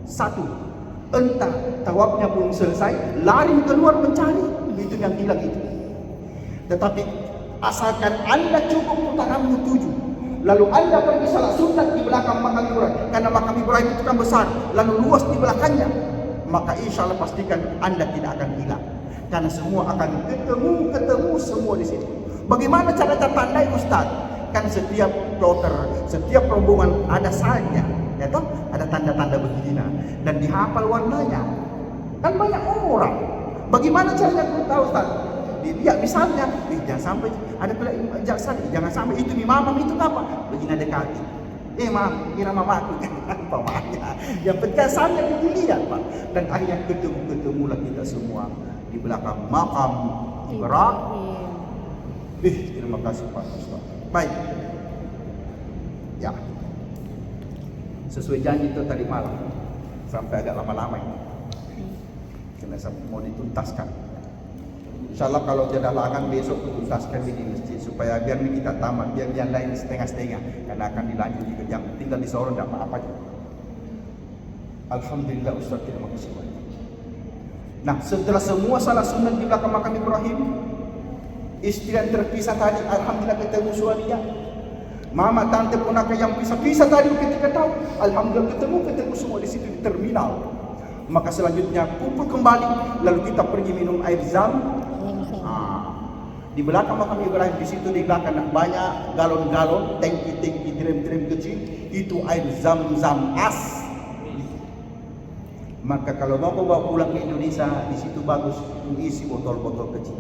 S1: 1, entah tawafnya belum selesai, lari keluar mencari, itu yang hilang itu. Tetapi asalkan Anda cukup putaranmu 7, lalu Anda pergi salat sunat di belakang makam Ibrahim, karena makam Ibrahim itu kan besar, lalu luas di belakangnya, maka insya Allah pastikan Anda tidak akan hilang, karena semua akan ketemu semua di situ. Bagaimana cara tandai Ustaz? Kan setiap kloter, setiap rombongan ada salnya, ya toh? Ada tanda-tanda begini dan dihafal warnanya. Kan banyak orang. Bagaimana caranya kita tahu Ustaz? Dia misalnya, jangan sampai ada pula jangan sampai itu mamam itu apa? Begini dekati. Mam, kira mamaku kan apa maknya. Yang penting sampai dilihat Pak. Dan akhirnya ketemulah kita semua di belakang makam Ibrahim. Terima kasih Pak Ustaz. Baik. Ya. Sesuai janji itu tadi malam. Sampai agak lama-lama ini. Karena mau dituntaskan. InsyaAllah kalau ada halangan besok tuntaskan di masjid supaya biar kita tamat, biar yang lain setengah-setengah, karena akan dilanjut juga. Yang tinggal di Sorong tidak apa-apa. Alhamdulillah Ustaz, terima kasih banyak. Nah, setelah semua salat sunat di belakang makam Ibrahim, istri yang terpisah tadi alhamdulillah ketemu suaminya. Mama, tante, ponakan yang pisah-pisah tadi ketika tahu, alhamdulillah ketemu semua di situ di terminal. Maka selanjutnya kumpul kembali, lalu kita pergi minum air zam. Di belakang makam Ibrahim, di situ di belakang banyak galon-galon, tangki-tangki, drum-drum kecil, itu air zam-zam as. Maka kalau mau bawa pulang ke Indonesia, di situ bagus isi botol-botol kecil.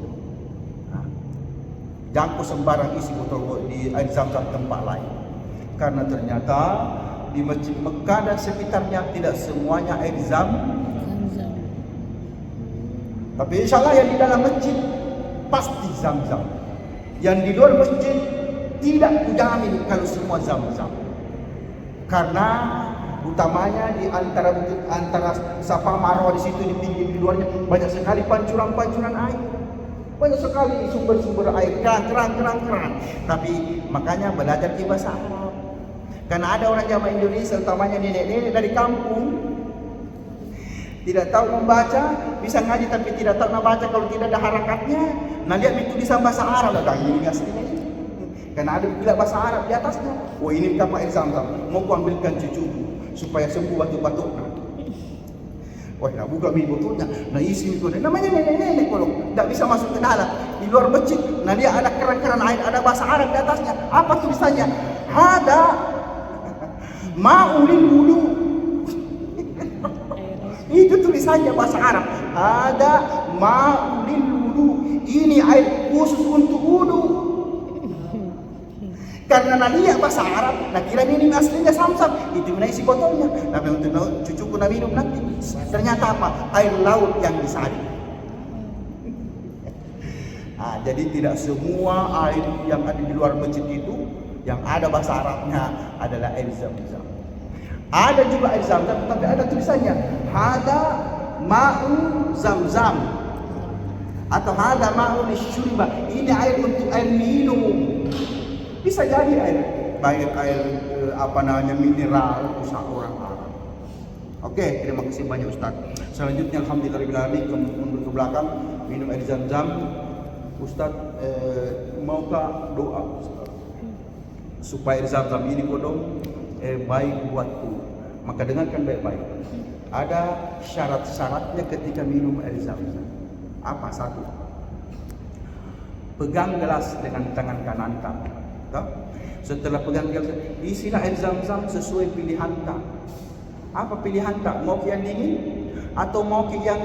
S1: Jangan kau sembarang isi botol di air zam-zam tempat lain. Karena ternyata di Masjid Mekah dan sekitarnya tidak semuanya air zam-zam. Tapi insya Allah yang di dalam masjid pasti zam-zam. Yang di luar masjid tidak kujamin kalau semua zam-zam. Karena utamanya di antara Safa Marwah di situ di pinggir di luarnya banyak sekali pancuran-pancuran air. Banyak sekali sumber-sumber air, keran. Tapi makanya belajar bahasa Arab. Karena ada orang jamaah Indonesia, utamanya nenek-nenek dari kampung, tidak tahu membaca, bisa ngaji tapi tidak tahu membaca kalau tidak ada harakatnya. Nah, lihat itu bisa bahasa Arab, dah ini aslinya. Karena ada bila bahasa Arab di atasnya. Oh, ini kapal air zam-zam, mau ku ambilkan cucuku supaya sembuh batuk-batuknya. Wah, nak buka botolnya, nah isi itu namanya nenek-nenek kalau tidak bisa masuk ke dalam di luar masjid. Nah, dia ada keran-keran air, ada bahasa Arab di atasnya. Apa tulisannya? Hada ma'ulil wudu. Itu tulisannya bahasa Arab. Hada ma'ulil wudu. Ini air khusus untuk wudu. Karena nadia bahasa Arab, nak kira ini aslinya samsam, itu mana isi botolnya. Tapi untuk cucuku nak minum nanti, ternyata apa? Air laut yang disaring. Jadi tidak semua air yang ada di luar masjid itu yang ada bahasa Arabnya adalah air zam-zam. Ada juga air zam-zam, tapi ada tulisannya hada ma'u zam-zam atau hada ma'u lisyurba. Ini air untuk air minum. Bisa jadi air mineral usaha orang Arab. Oke, terima kasih banyak Ustaz. Selanjutnya alhamdulillahirabbil mundur ke belakang minum air zam-zam. Ustaz maukah doa supaya air zam-zam ini kodong baik buatku? Maka dengarkan baik-baik. Ada syarat-syaratnya ketika minum air zam-zam. Apa? Satu, pegang gelas dengan tangan kanan kamu. Setelah pegang gelas, isilah air zam-zam sesuai pilihan tak. Apa pilihan tak? Mau yang dingin atau mau yang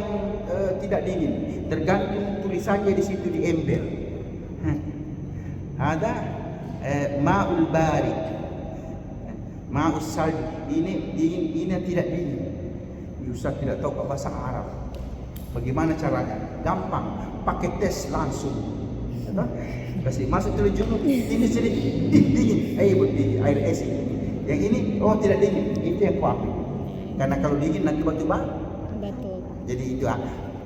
S1: tidak dingin? Tergantung tulisannya di situ di ember. Ada ma'ul barik, ma'us salj. Ini dingin, ini tidak dingin. Ustaz tidak tahu bahasa Arab. Bagaimana caranya? Gampang, pakai tes langsung. Kasih masuk telinga, ini sedikit dingin, air es ini. Yang ini tidak dingin, itu yang kuat. Karena kalau dingin nanti batu-batu. Jadi itu.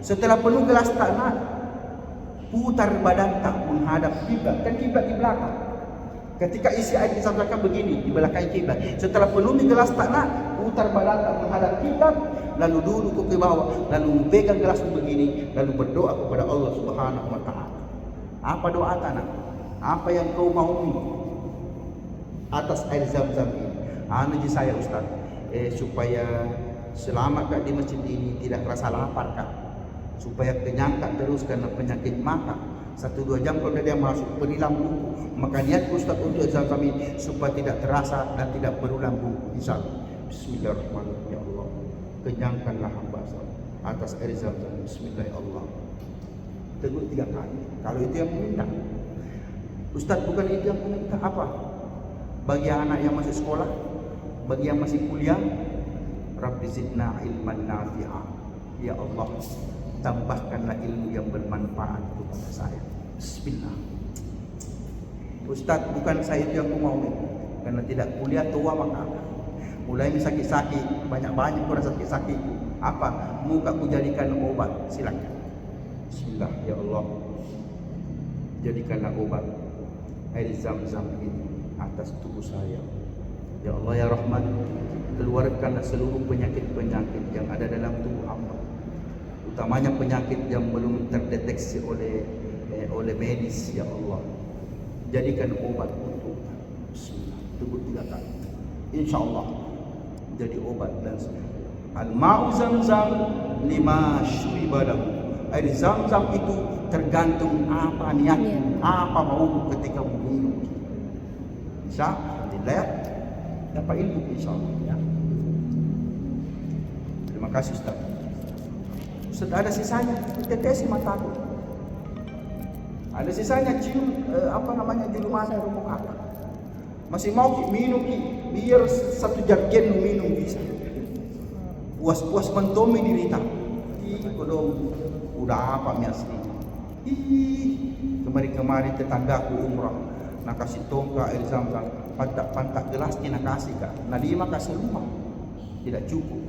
S1: Setelah penuh gelas tanah, putar badan tak menghadap kiblat. Kan kiblat di belakang. Ketika isi air di belakang begini, di belakang kiblat. Setelah penuh gelas tanah, putar badan tak menghadap kiblat, lalu duduk ke bawah, lalu pegang gelas begini, lalu berdoa kepada Allah Subhanahu wa taala. Apa doa tanah? Apa yang kau mau atas air zam-zam ini? Anu saya Ustaz, supaya selamat kak di masjid ini, tidak rasa lapar kak, supaya kenyang kak terus karena penyakit mata. 1-2 jam kalau dia masuk berilang buku, maka niat Ustaz untuk zam-zam ini supaya tidak terasa dan tidak berulang buku. Insyaallah. Bismillahirrahmanirrahim. Ya Allah, kenyangkanlah hamba atas air zam-zam. Bismillahirrahmanirrahim. Tegur 3 kali. Kalau itu yang meminta. Ustaz, bukan itu yang meminta. Apa? Bagi anak yang masih sekolah, bagi yang masih kuliah, Rabbi zidna ilman nafi'a. Ya Allah, tambahkanlah ilmu yang bermanfaat kepada saya. Bismillah. Ustaz, bukan saya itu yang mau karena tidak kuliah tua maka mulai sakit-sakit, banyak-banyak kurang sakit-sakit. Apa? Muka ku jadikan obat. Silakan. Bismillah ya Allah. Jadikanlah obat air zam-zam ini atas tubuh saya. Ya Allah ya Rahman, keluarkanlah seluruh penyakit-penyakit yang ada dalam tubuh hamba, utamanya penyakit yang belum terdeteksi oleh medis. Ya Allah, jadikan obat untuk Bismillah. Tunggu 3 kali, InsyaAllah jadi obat. Dan al-ma'u zamzam lima syuriba lahu. Air zam-zam itu tergantung apa niatnya, apa mau ketika minum. Alhamdulillah ya, dapat ilmu insyaAllah ya. Terima kasih Ustaz. Ustaz, ada sisanya tetesi mataku, ada sisanya cium di rumah kakak. Masih mau minum biar 1 jargen minum bisa. Puas-puas mentomi dirita. Kodong udah apa mi asli. Kemarin tetanggaku umrah, nak kasih tongka air zam-zam, pantak gelasnya nak kasih kak. Nadima kasih rumah, tidak cukup.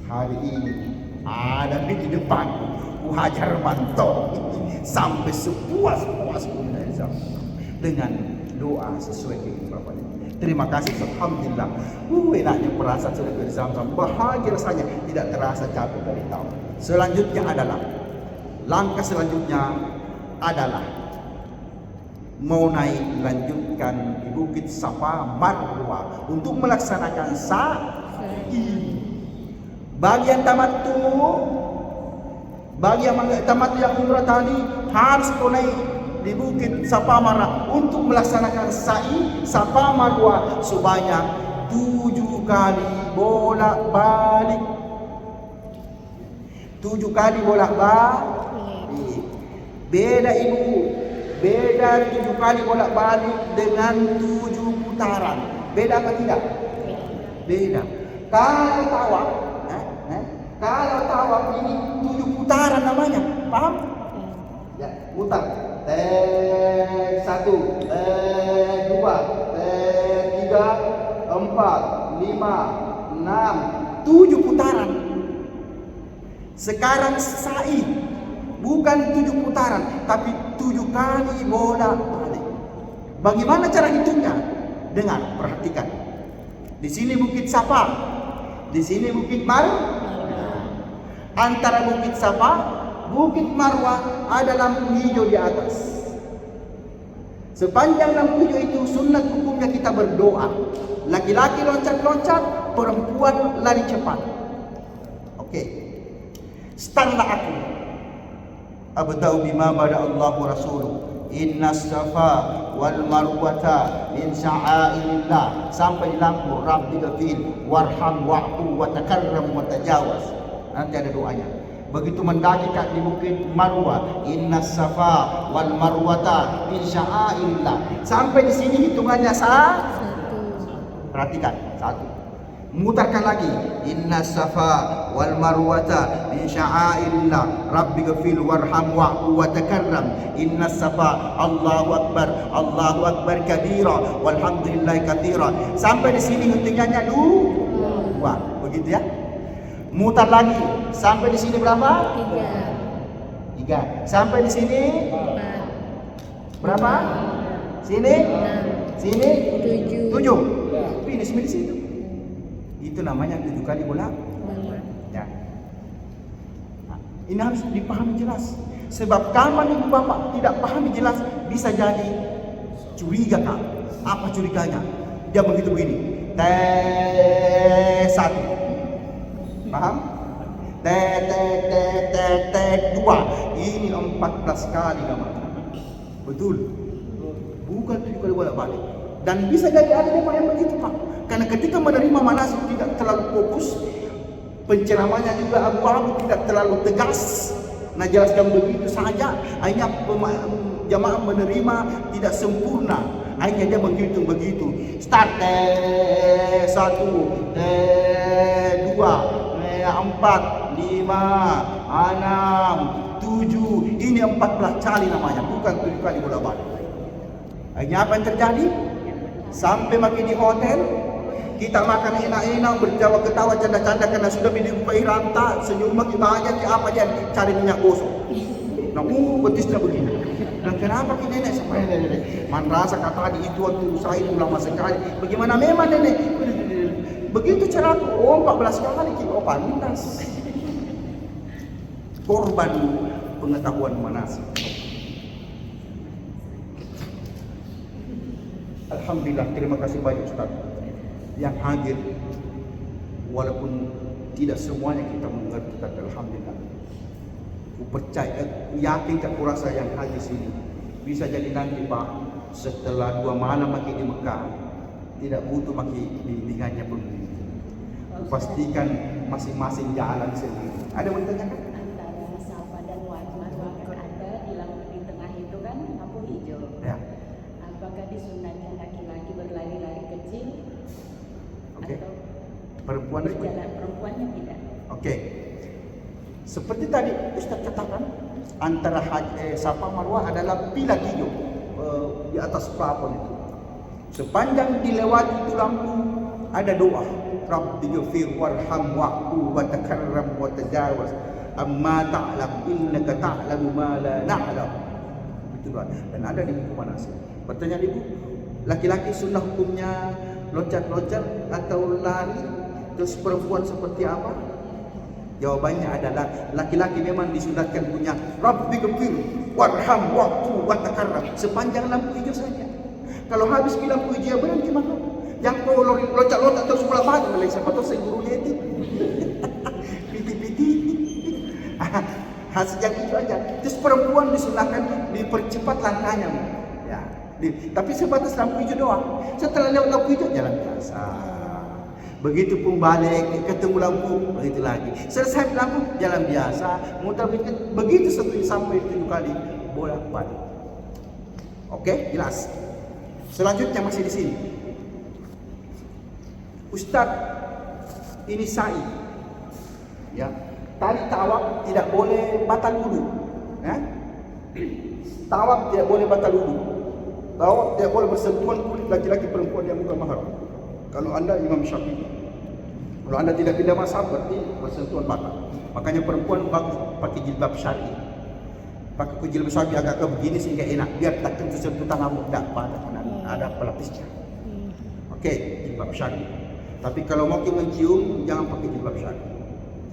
S1: Hari ini ada di depanku, ku hajar mantau sampai sepuas-puas minum air zam-zam dengan doa sesuai keinginan Bapak. Terima kasih, alhamdulillah. Enaknya perasaan sudah air zam-zam, bahagia rasanya, tidak terasa capek dari tahun. Selanjutnya adalah langkah selanjutnya adalah mau naik lanjutkan di Bukit Safa Marwah untuk melaksanakan sa'i. Bagi yang tamat yang umrah tadi harus naik di Bukit Safa Marwah untuk melaksanakan sa'i Safa Marwah sebanyak 7 kali bolak-balik. 7 kali bolak-balik. Beda ibu, beda 7 kali bolak-balik dengan 7 putaran. Beda apa tidak? Beda. Kalau tawaf ini 7 putaran namanya, paham? Ya, putar. 1, 2, 3, 4, 5, 6, 7 putaran. Sekarang sa'i bukan 7 putaran, tapi 7 kali bolak-balik. Bagaimana cara hitungnya? Dengar, perhatikan. Di sini Bukit Safa, di sini Bukit Marwah. Antara Bukit Safa, Bukit Marwah ada lampu hijau di atas. Sepanjang lampu hijau itu sunat hukumnya kita berdoa. Laki-laki loncat-loncat, perempuan lari cepat. Oke. Standlah aku. Abda'u bima bada Allah wa rasuluh. Inna safa wal marwata min sya'airillah. Sampai di lampu Rabbi ghafir warham wa'fu wa takarram wa tajawaz. Nanti ada doanya. Begitu mendaki di Bukit Marwah, inna safa wal marwata min sya'airillah. Sampai di sini hitungannya 1. Perhatikan, 1. Mutarkan lagi, inna safa wal marwata min sya'airillah rabbi ghafir warham wa'fu wa takarram. Inna safa Allahu akbar kabira walhamdulillah katsira. Sampai di sini hitungannya 2. Begitu ya. Mutar lagi sampai di sini berapa? 3. Sampai di sini
S2: 4.
S1: berapa? Sini
S2: 6.
S1: Sini
S2: 7.
S1: Ini di situ. Itu namanya 7 kali bolak. Ya. Nah, ini harus dipahami jelas. Sebab kalau ibu bapak tidak pahami jelas, bisa jadi curiga kak. Apa curiganya? Dia begitu begini. Tes 1. Paham? Tes 2. Ini 14 kali namanya. Betul. Bukan 7 kali bolak-balik. Dan bisa jadi ada jemaah yang begitu pak. Karena ketika menerima manasik tidak terlalu fokus, penceramahnya juga abu-abu, tidak terlalu tegas. Nah jelaskan begitu saja, akhirnya jamaah menerima tidak sempurna. Akhirnya dia menghitung begitu. Start 1, 2, 4, 5, 6, 7, ini 14 kali namanya, bukan 7 kali bolak-balik. Akhirnya apa yang terjadi? Sampai makin di hotel, kita makan enak-enak, berjawa ketawa, canda-canda karena sudah dibuka ranta, senyum makin banyak, apa aja cari minyak gosok. Nah, betisnya begini. Dan kenapa kita nenek sampai nenek? Man rasa kata di itu saya itu lama sekali. Bagaimana memang nenek? Begitu cara aku, 14 kali kita pantas. Korban pengetahuan manasik. Alhamdulillah, terima kasih banyak Ustaz yang hadir. Walaupun tidak semuanya kita mengerti, tapi alhamdulillah. Aku percaya, yakin aku rasa yang hadir sini bisa jadi nanti Pak, setelah 2 malam makin di Mekah, tidak butuh makin bimbingannya pun. Pastikan masing-masing jalan sendiri. Ada yang bertanya kan?
S3: Antara Safa dan Marwah kan ada di lampu di tengah itu kan lampu hijau.
S1: Ya.
S3: Apakah disunatkan laki-laki berlari-lari kecil?
S1: Oke.
S3: Atau
S1: Perempuan
S3: berjalan perempuannya tidak?
S1: Oke. Seperti tadi Ustaz katakan, antara Safa Marwah adalah pilar hijau di atas plafon itu. Sepanjang dilewati itu lampu ada doa, Rabbi ghfir warham wa'fu wa takarram wa tajawaz amma ta'lam innaka ta'lamu ma la na'lam. Itu doa. Dan ada di buku manasik. Pertanyaan Ibu, laki-laki sunnah hukumnya loncat-loncat atau lari? Terus perempuan seperti apa? Jawabannya adalah laki-laki memang disunatkan punya Rabbi ghfir warham wa'fu wa takarram sepanjang lampu hijau saja. Kalau habis lampu hijau berhenti maka yang kau loncat-loncat terus bola balik mulai siapa tahu saya gurunya itu. Piti-piti. Hasil yang itu aja. Terus perempuan disunahkan dipercepat langkahnya. Ya. Tapi sebatas lampu hijau doang. Setelah lewat lampu hijau jalan biasa. Begitu pun balik ketemu lampu begitu lagi. Selesai lampu jalan biasa. Muter begitu sampai 7 kali bolak-balik. Oke, jelas. Selanjutnya masih di sini. Ustaz, ini sa'i. Ya. Tadi tawaf tidak boleh batal wudu. Ya. Tawaf tidak boleh batal wudu. Tawaf tidak boleh bersentuhan kulit laki-laki perempuan yang bukan mahram. Kalau Anda Imam Syafi'i. Kalau Anda tidak pindah mazhab berarti bersentuhan batal. Makanya perempuan bagus pakai jilbab syar'i. Pakai jilbab syar'i agak ke begini sehingga enak. Biar tak tersentuh rambut tak pada ada pelapisnya. Oke, jilbab syar'i. Tapi kalau mau mencium jangan pakai jilbab syar'i.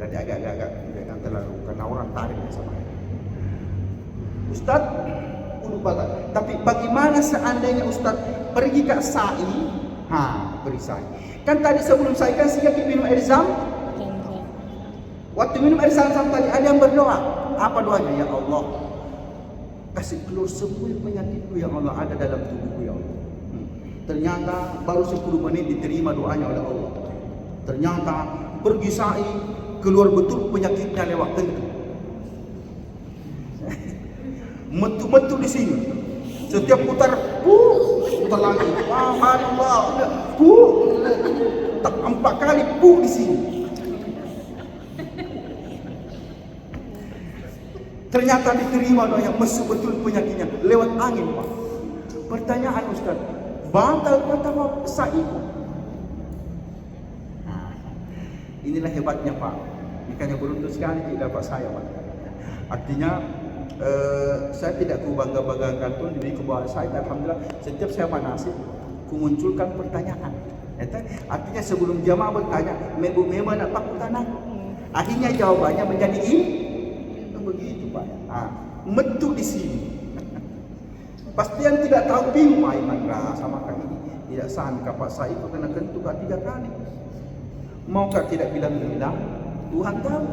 S1: Jadi agak-agak jangan terlalu karena orang tarik sama. Ustaz, wudu batal. Tapi bagaimana seandainya Ustaz pergi ke sa'i? Pergi sa'i. Kan tadi sebelum sa'i kan siap minum air zam. Waktu minum air zam tadi ada yang berdoa. Apa doanya? Ya Allah, kasih keluar semua penyakitku yang Allah ada dalam tubuhku ya Allah. Ternyata baru 10 menit diterima doanya oleh Allah. Ternyata pergi sa'i keluar betul penyakitnya lewat tentu. Metu-metu di sini. Setiap putar, putar lagi. Allah, tak 4 kali di sini. Ternyata diterima doanya, mesum betul penyakitnya lewat angin, Pak. Pertanyaan Ustaz, batal kata sa'i? Inilah hebatnya Pak. Makanya beruntung sekali tidak dapat saya Pak. Artinya saya tidak ku bangga-banggakan pun diri ke bawah saya. Alhamdulillah setiap saya manasik ku munculkan pertanyaan. Artinya sebelum jamaah bertanya, memang nak pakai tanah. Akhirnya jawabannya menjadi begitu Pak. Metu di sini. Pastian tidak tahu bingung Aiman sama kali ini. Tidak sangka Pak saya itu kena kentuk 3 kali. Maukah tidak bilang-bilang? Tuhan tahu.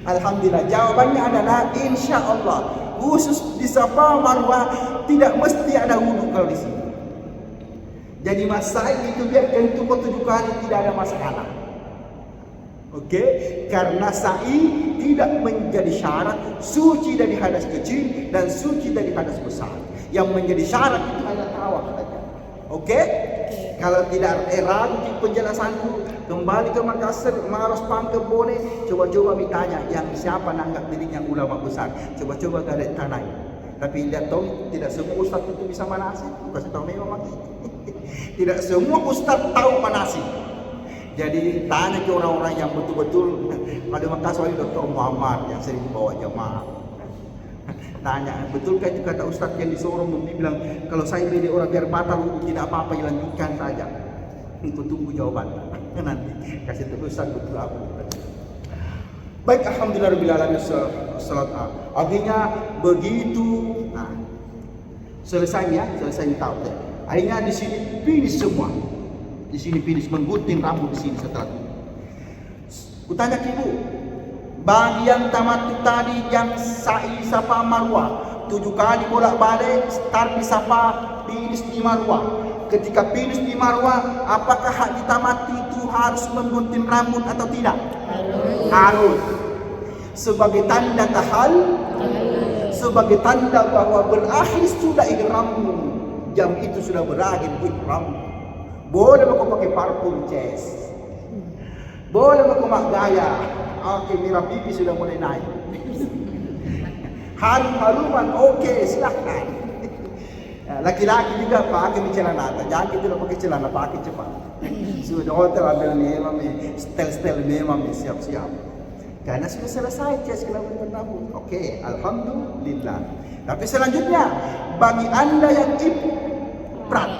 S1: Alhamdulillah, jawabannya adalah insya Allah. Khusus di Safa Marwah tidak mesti ada wudhu kalau di sini. Jadi masalah itu biar kentuk 7 kali tidak ada masalah. Oke, karena sa'i tidak menjadi syarat suci dari hadas kecil dan suci dari hadas besar. Yang menjadi syarat itu hanya tawaf saja. Oke? Kalau tidak ragu di penjelasanku, kembali ke Makassar, Maros Pangkebone, coba-coba ditanya yang siapa nanggap dirinya ulama besar. Coba-coba garet tanah. Tapi lihat tahu, tidak semua ustaz itu bisa manasik. Kasih tahu memang mati. Tidak semua ustaz tahu manasik. Jadi tanya ke orang-orang yang betul-betul. Pada Makassar ada Dr. Muhammad yang sering bawa jemaah. Tanya, betulkah itu kata ustaz yang di Sorong bilang, kalau saya beli orang biar batal tidak apa-apa, lanjutkan saja. Aku tunggu jawaban. Nanti kasih tahu ustaz betul apa. Baik, alhamdulillahirabbil salat. Akhirnya begitu. Nah, selesai tahu. Akhirnya di sini finish semua. Di sini finish menggunting rambut di sini setelah itu. Kutanya ke ibu, bagi yang tamat tadi yang sa'i Safa Marwah 7 kali bolak-balik start di Safa, finish di Marwah. Ketika finish di Marwah, apakah hak ditamati itu harus menggunting rambut atau tidak? Harus. Sebagai tanda tahal, sebagai tanda bahwa berakhir sudah ihrammu. Jam itu sudah berakhir ihram. Boleh kau pakai parfum Ces. Boleh kau mak gaya. Oke, merah pipi sudah mulai naik. Harum-haruman, oke, silahkan. Laki-laki juga pakai celana. Jangan kita pakai celana, pakai cepat. Sudah hotel ambil memang, style memang siap-siap. Karena sudah selesai Ces kelamin rambut. Oke, alhamdulillah. Tapi selanjutnya, bagi anda yang ifrat.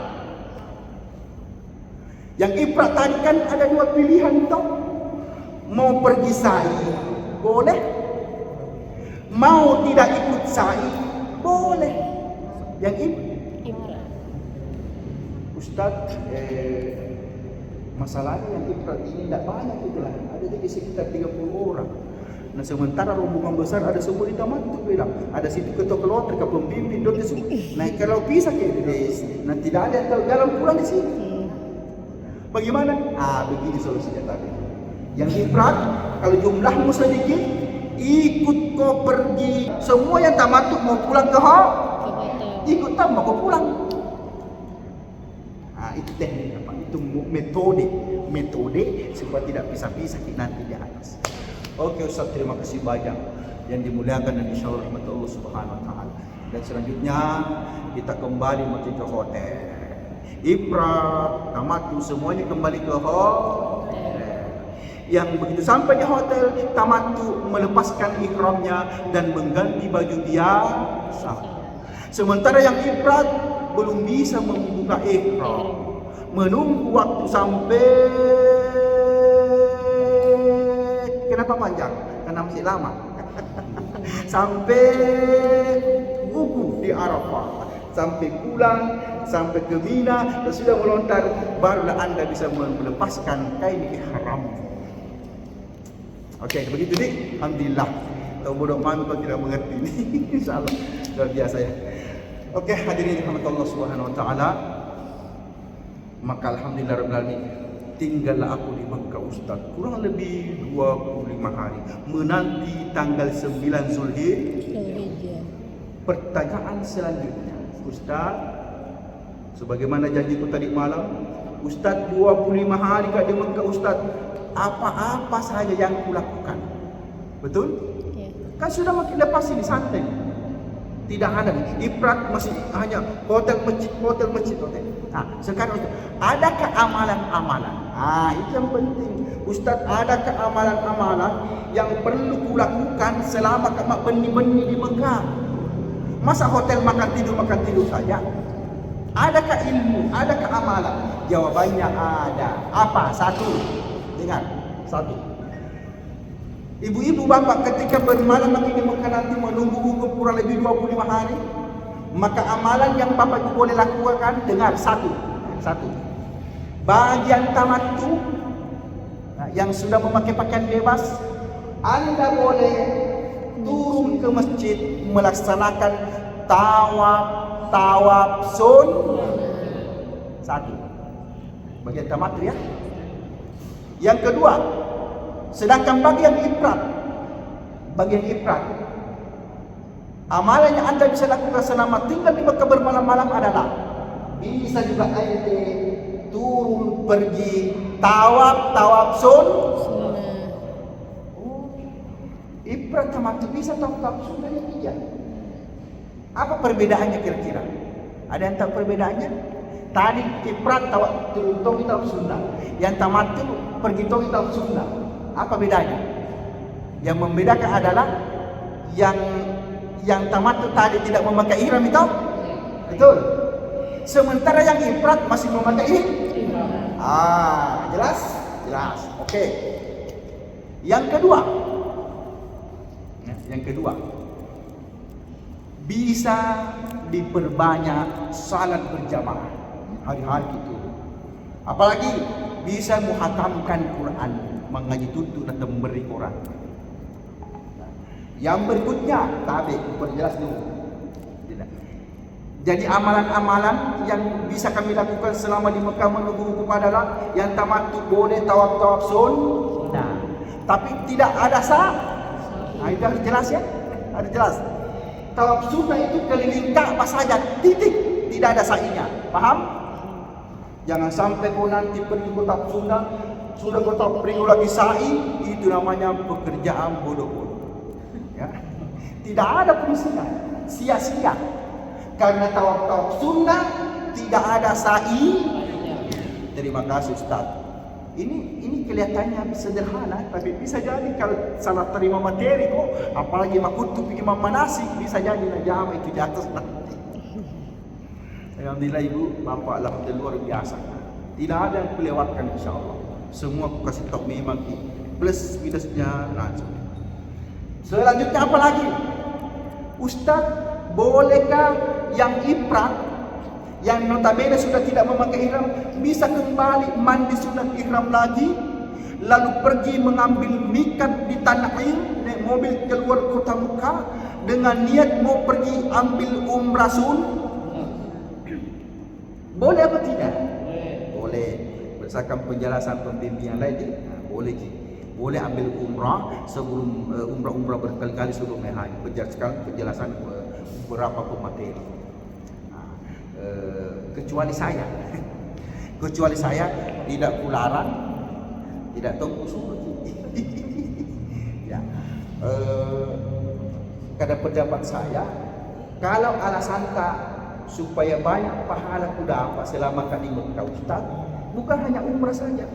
S1: Yang ifrat tadi kan ada 2 pilihan toh. Mau pergi sa'i, boleh. Mau tidak ikut sa'i, boleh. Yang ifrat. Ustaz, masalahnya yang ifrat ini tidak banyak itulah. Ada di sekitar 30 orang. Nah sementara rombongan besar ada semua di taman itu bilang. Ada situ ketua keluarga, ke pembimbing, dokter semua. Nah kalau bisa kayak des, nah tidak ada yang jalan pulang di sini. Bagaimana? Begini solusinya tadi. Yang ifrat, kalau jumlahmu sedikit, ikut kau pergi. Semua yang tamattu mau pulang ke ikut tambah kau pulang. Itu teknik apa? Itu metode supaya tidak pisah-pisah nanti di atas. Oke Ustaz, terima kasih banyak yang dimuliakan dan insyaallah rahmat Allah Subhanahu wa taala. Dan selanjutnya kita kembali ke hotel. Ifrat, tamattu semuanya kembali ke hotel. Yang begitu sampai di hotel, tamattu melepaskan ihramnya dan mengganti baju biasa. Sementara yang ifrat belum bisa membuka ihram. Menunggu waktu sampai, kenapa panjang? Karena masih lama. Sampai wukuf di Arafah, sampai pulang, sampai ke Mina, dan sudah melontar, barulah anda bisa melepaskan kain ihram. Oke, begitu nih. Alhamdulillah. Tahu bodoh mami kalau tidak mengerti ini. Insyaallah luar biasa ya. Oke, hadirin rahmatullah Subhanahu wa taala. Maka alhamdulillah rabbil alamin, tinggallah aku di Mekah Ustaz kurang lebih 25 hari menanti tanggal 9 Zulhijjah. Pertanyaan selanjutnya, Ustaz, sebagaimana janjiku tadi malam, Ustaz 25 hari kat di Mekah Ustaz, apa-apa saja yang kulakukan. Betul? Kan sudah makin lepas ini santai. Tidak ada ifrat, masih hanya hotel masjid. Sekarang adakah amalan-amalan? Itu yang penting. Ustaz, adakah amalan-amalan yang perlu kulakukan selama kemak benih-benih di Mekah? Masa hotel makan tidur saja? Adakah ilmu? Adakah amalan? Jawabannya ada. Apa? Satu. Dengar. Satu. Ibu-ibu bapak ketika bermalam di Mekah nanti menunggu wukuf kurang lebih 25 hari, maka amalan yang bapak itu boleh lakukan, dengar, satu. Bagian tamattu yang sudah memakai pakaian bebas, anda boleh turun ke masjid melaksanakan tawaf sunnah. Satu. Bagian tamattu ya. Yang kedua, sedangkan bagian ifrat, amalan yang anda bisa lakukan selama tinggal di Mekah bermalam-malam adalah Bisa juga ente turun pergi tawaf
S2: Sunnah.
S1: Ifrat tamattu bisa, tawaf sunnahnya tidak. Apa perbedaannya kira-kira? Ada yang tahu perbedaannya? Tadi ifrat turun togi tawaf sunnah, yang tamattu pergi togi tawaf sunnah. Apa bedanya? Yang membedakan adalah yang tamattu tadi tidak memakai ihram itu, betul. Sementara yang ifrat masih memakai ihram. Jelas? Jelas. Oke. Yang kedua, bisa diperbanyak salat berjamaah hari-hari itu. Apalagi bisa menghatamkan Quran, mengaji tutur atau memberi Quran. Yang berikutnya, tapi perjelas dulu. Jadi amalan-amalan yang bisa kami lakukan selama di Mekah menunggu hukum adalah yang tamattu boleh tawaf sunnah, tapi tidak ada itu harus jelas ya, harus jelas. Tawaf sunnah itu keliling Ka'bah saja, titik, tidak ada sa'inya, paham? Jangan sampai kau nanti pergi ke tawaf sunnah, sudah kau tahu pergi lagi sa'i, itu namanya pekerjaan bodoh-bodoh. Ya. Tidak ada fungsinya, sia-sia. Karena tawaf sunnah tidak ada sa'i. Terima kasih Ustaz. Ini kelihatannya sederhana, tapi bisa jadi kalau salah terima materi kok, apalagi makutu pergi manasik, bisa jadi najama itu di atas nanti. Alhamdulillah ibu, bapak alhamdulillah luar biasa. Tidak ada yang kelewatkan insya Allah. Semua aku kasih tahu memang plus minusnya langsung. Selanjutnya apa lagi? Ustaz, bolehkah yang ifrat, yang notabene sudah tidak memakai ihram, bisa kembali mandi sunat ihram lagi, lalu pergi mengambil mikat di Tan'im, naik mobil keluar kota Mekah dengan niat mau pergi ambil umrah boleh apa tidak? Boleh. Berdasarkan penjelasan pembimbingan lain, boleh. Boleh ambil umrah sebelum umrah berkali-kali sebelum haji. Berdasarkan penjelasan beberapa pemateri. Kecuali saya tidak kularang, tidak tahu usul. Ya. Kata pejabat saya, kalau alasan tak supaya banyak pahala kuda apa selama kami Mekah Ustaz, bukan hanya umrah saja.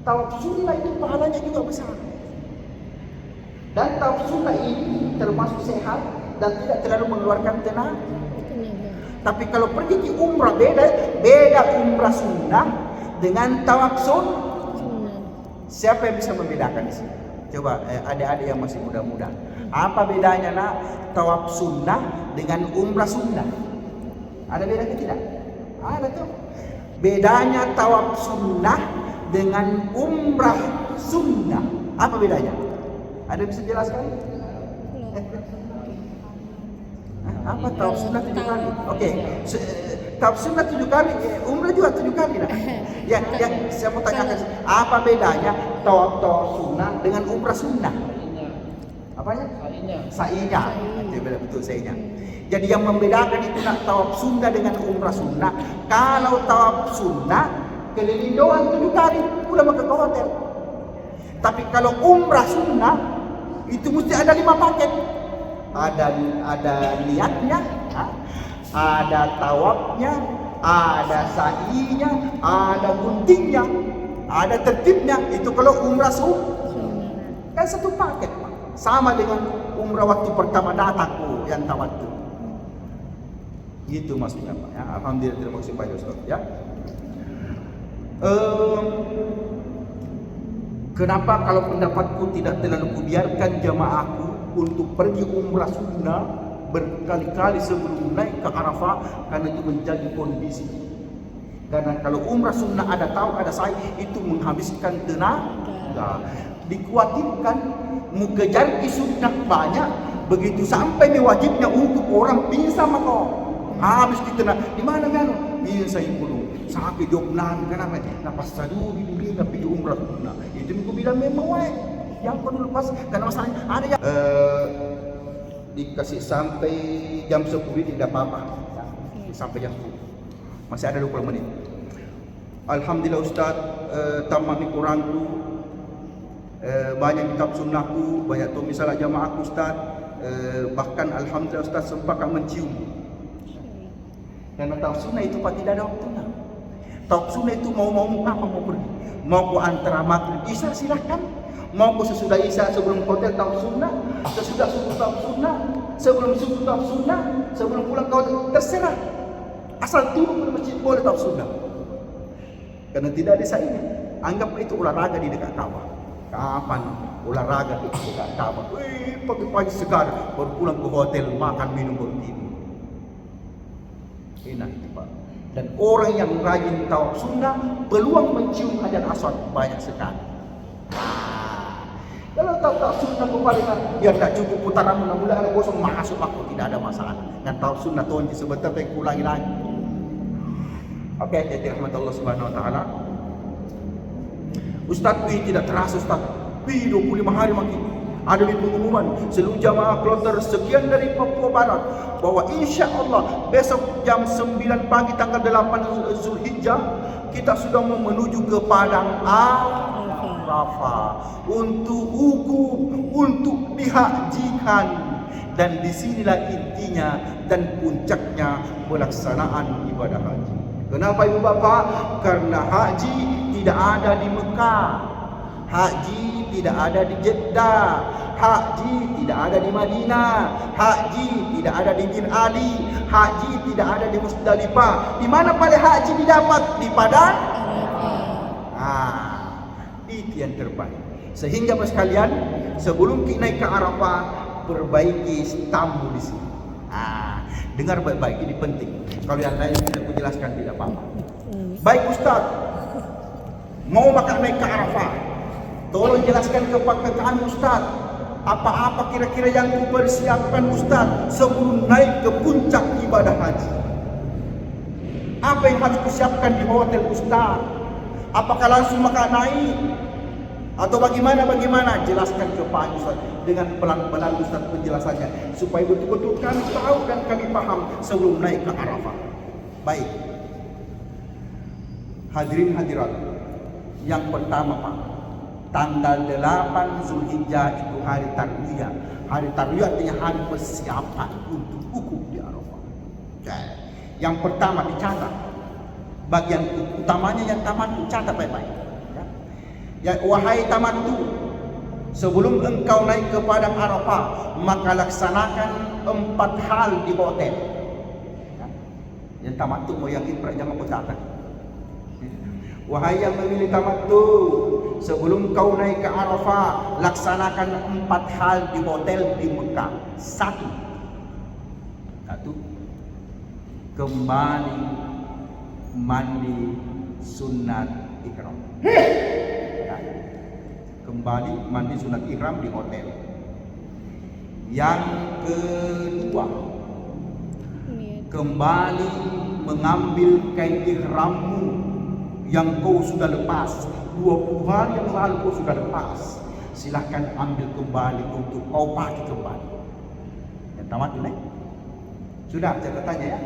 S1: Tawaf sunnah itu pahalanya juga besar. Dan tawaf sunnah ini termasuk sehat dan tidak terlalu mengeluarkan tenaga. Tapi kalau pergi ke umrah beda umrah sunnah dengan tawaf sunnah. Siapa yang bisa membedakan di sini? Coba adik-adik yang masih muda-muda. Apa bedanya nak tawaf sunnah dengan umrah sunnah? Ada bedanya tidak? Ada tuh. Bedanya tawaf sunnah dengan umrah sunnah. Apa bedanya? Ada bisa jelaskan? Apa tawaf sunnah 7 kali? Oke. Tawaf sunnah 7 kali, umrah juga 7 kali lah. Yang saya mau tanyakan, apa bedanya tawaf sunnah dengan umrah sunnah? Apanya? Sa'inya. Itu betul sa'inya. Jadi yang membedakan itu nak tawaf sunnah dengan umrah sunnah. Kalau tawaf sunnah keliling doang 7 kali, udah makan ke hotel. Tapi kalau umrah sunnah itu mesti ada 5 paket. Ada niatnya, ada tawafnya, ada sa'inya, ada guntingnya, ada tertibnya. Itu kalau umrah sunnah kan satu paket, Pak. Sama dengan umrah waktu pertama datang yang tamattu. Gitu maksudnya, Pak. Ya, alhamdulillah terima kasih Pak Ustaz. Ya. Kenapa kalau pendapatku tidak terlalu kubiarkan jamaahku untuk pergi umrah sunnah berkali-kali sebelum naik ke Arafah? Karena itu menjadi kondisi. Karena kalau umrah sunnah ada tahu ada sa'i, itu menghabiskan tenaga. Dikhawatirkan mengejar sunnah banyak, begitu sampai mewajibnya untuk orang pingsan maka habis kita di mana kan? Bisa ikut sampai jognan kan apa? Napas sadu di dunia pergi umrah sunnah. Itu aku bilang memang wae. Yang perlu lepas karena masalahnya ada yang dikasih sampai jam 10 tidak apa-apa. Ya. Sampai jam 10. Masih ada 20 menit. Alhamdulillah Ustaz, tamat ni kurang dulu. Banyak kitab sunnahku, banyak tu misalnya jamaahku Ustaz. Bahkan Alhamdulillah Ustaz sempat mencium. Karena tahu sunnah itu pak tidak ada waktunya. Tahu sunnah itu mau apa mau pergi. Mau ke antara maghrib isya silahkan. Mau ke sesudah isya sebelum hotel tahu sunnah. Sesudah subuh tahu sunnah. Sebelum subuh tahu sunnah. Sebelum pulang ke hotel terserah. Asal turun ke masjid boleh tahu sunnah. Karena tidak ada saingan. Anggap itu olahraga di dekat Ka'bah. Kapan olahraga di dekat Ka'bah? Pagi-pagi segar baru pulang ke hotel makan minum baru tidur. Enak itu Pak. Dan orang yang rajin tawaf sunnah peluang mencium hajar aswad banyak sekali. Kalau tawaf sunnah kembalikan dia tak cukup putaran mula-mula ada kosong masuk aku tidak ada masalah. Dan tawaf sunnah tuan sebentar saya ulangi lagi. Oke, jadi rahmatullah subhanahu wa ta'ala. Ustaz, tidak terasa Ustaz. 25 hari makin ada di pengumuman seluruh jamaah kloter sekian dari Papua Barat bahwa insya Allah besok jam 9 pagi tanggal 8 Zulhijjah kita sudah mau menuju ke Padang Arafah untuk hukum, untuk dihajikan, dan disinilah intinya dan puncaknya pelaksanaan ibadah haji. Kenapa ibu bapak? Karena haji tidak ada di Mekah, haji tidak ada di Jeddah, haji tidak ada di Madinah, haji tidak ada di Bin Ali, haji tidak ada di Musdalifah. Di mana paling haji didapat? Di Padang. Itu yang terbaik. Sehingga sekalian, sebelum kita naik ke Arafah, perbaiki stambu di sini. Dengar baik-baik, ini penting. Kalau yang lain tidak menjelaskan tidak apa-apa. Baik Ustaz, mau makan naik ke Arafah, tolong jelaskan kepada kami Ustaz, apa-apa kira-kira yang dipersiapkan Ustaz sebelum naik ke puncak ibadah haji. Apa yang harus disiapkan di hotel Ustaz? Apakah langsung makan naik? Atau bagaimana? Jelaskan kepada Ustaz dengan pelan-pelan Ustaz penjelasannya supaya betul-betul kami tahu dan kami paham sebelum naik ke Arafah. Baik. Hadirin hadirat. Yang pertama Pak, tanggal 8 Zulhijjah itu hari tarwiyah. Hari tarwiyah artinya hari persiapan untuk wukuf di Arafah. Yang pertama dicatat. Bagian utamanya yang tamat catat baik-baik. Ya, wahai tamattu, sebelum engkau naik ke Padang Arafah, maka laksanakan 4 hal di hotel. Ya. Yang tamattu mau yang ibrah jangan catat. Wahai yang memilih tamattu, sebelum kau naik ke Arafah, laksanakan 4 hal di hotel di Mekah. Satu, kembali mandi sunat ihram. Kembali mandi sunat ihram di hotel. Yang kedua, kembali mengambil kain ihrammu yang kau sudah lepas 20 hari yang lalu kau sudah lepas. Silahkan ambil kembali untuk kau pakai kembali. Yang tamat ini sudah catatannya ya.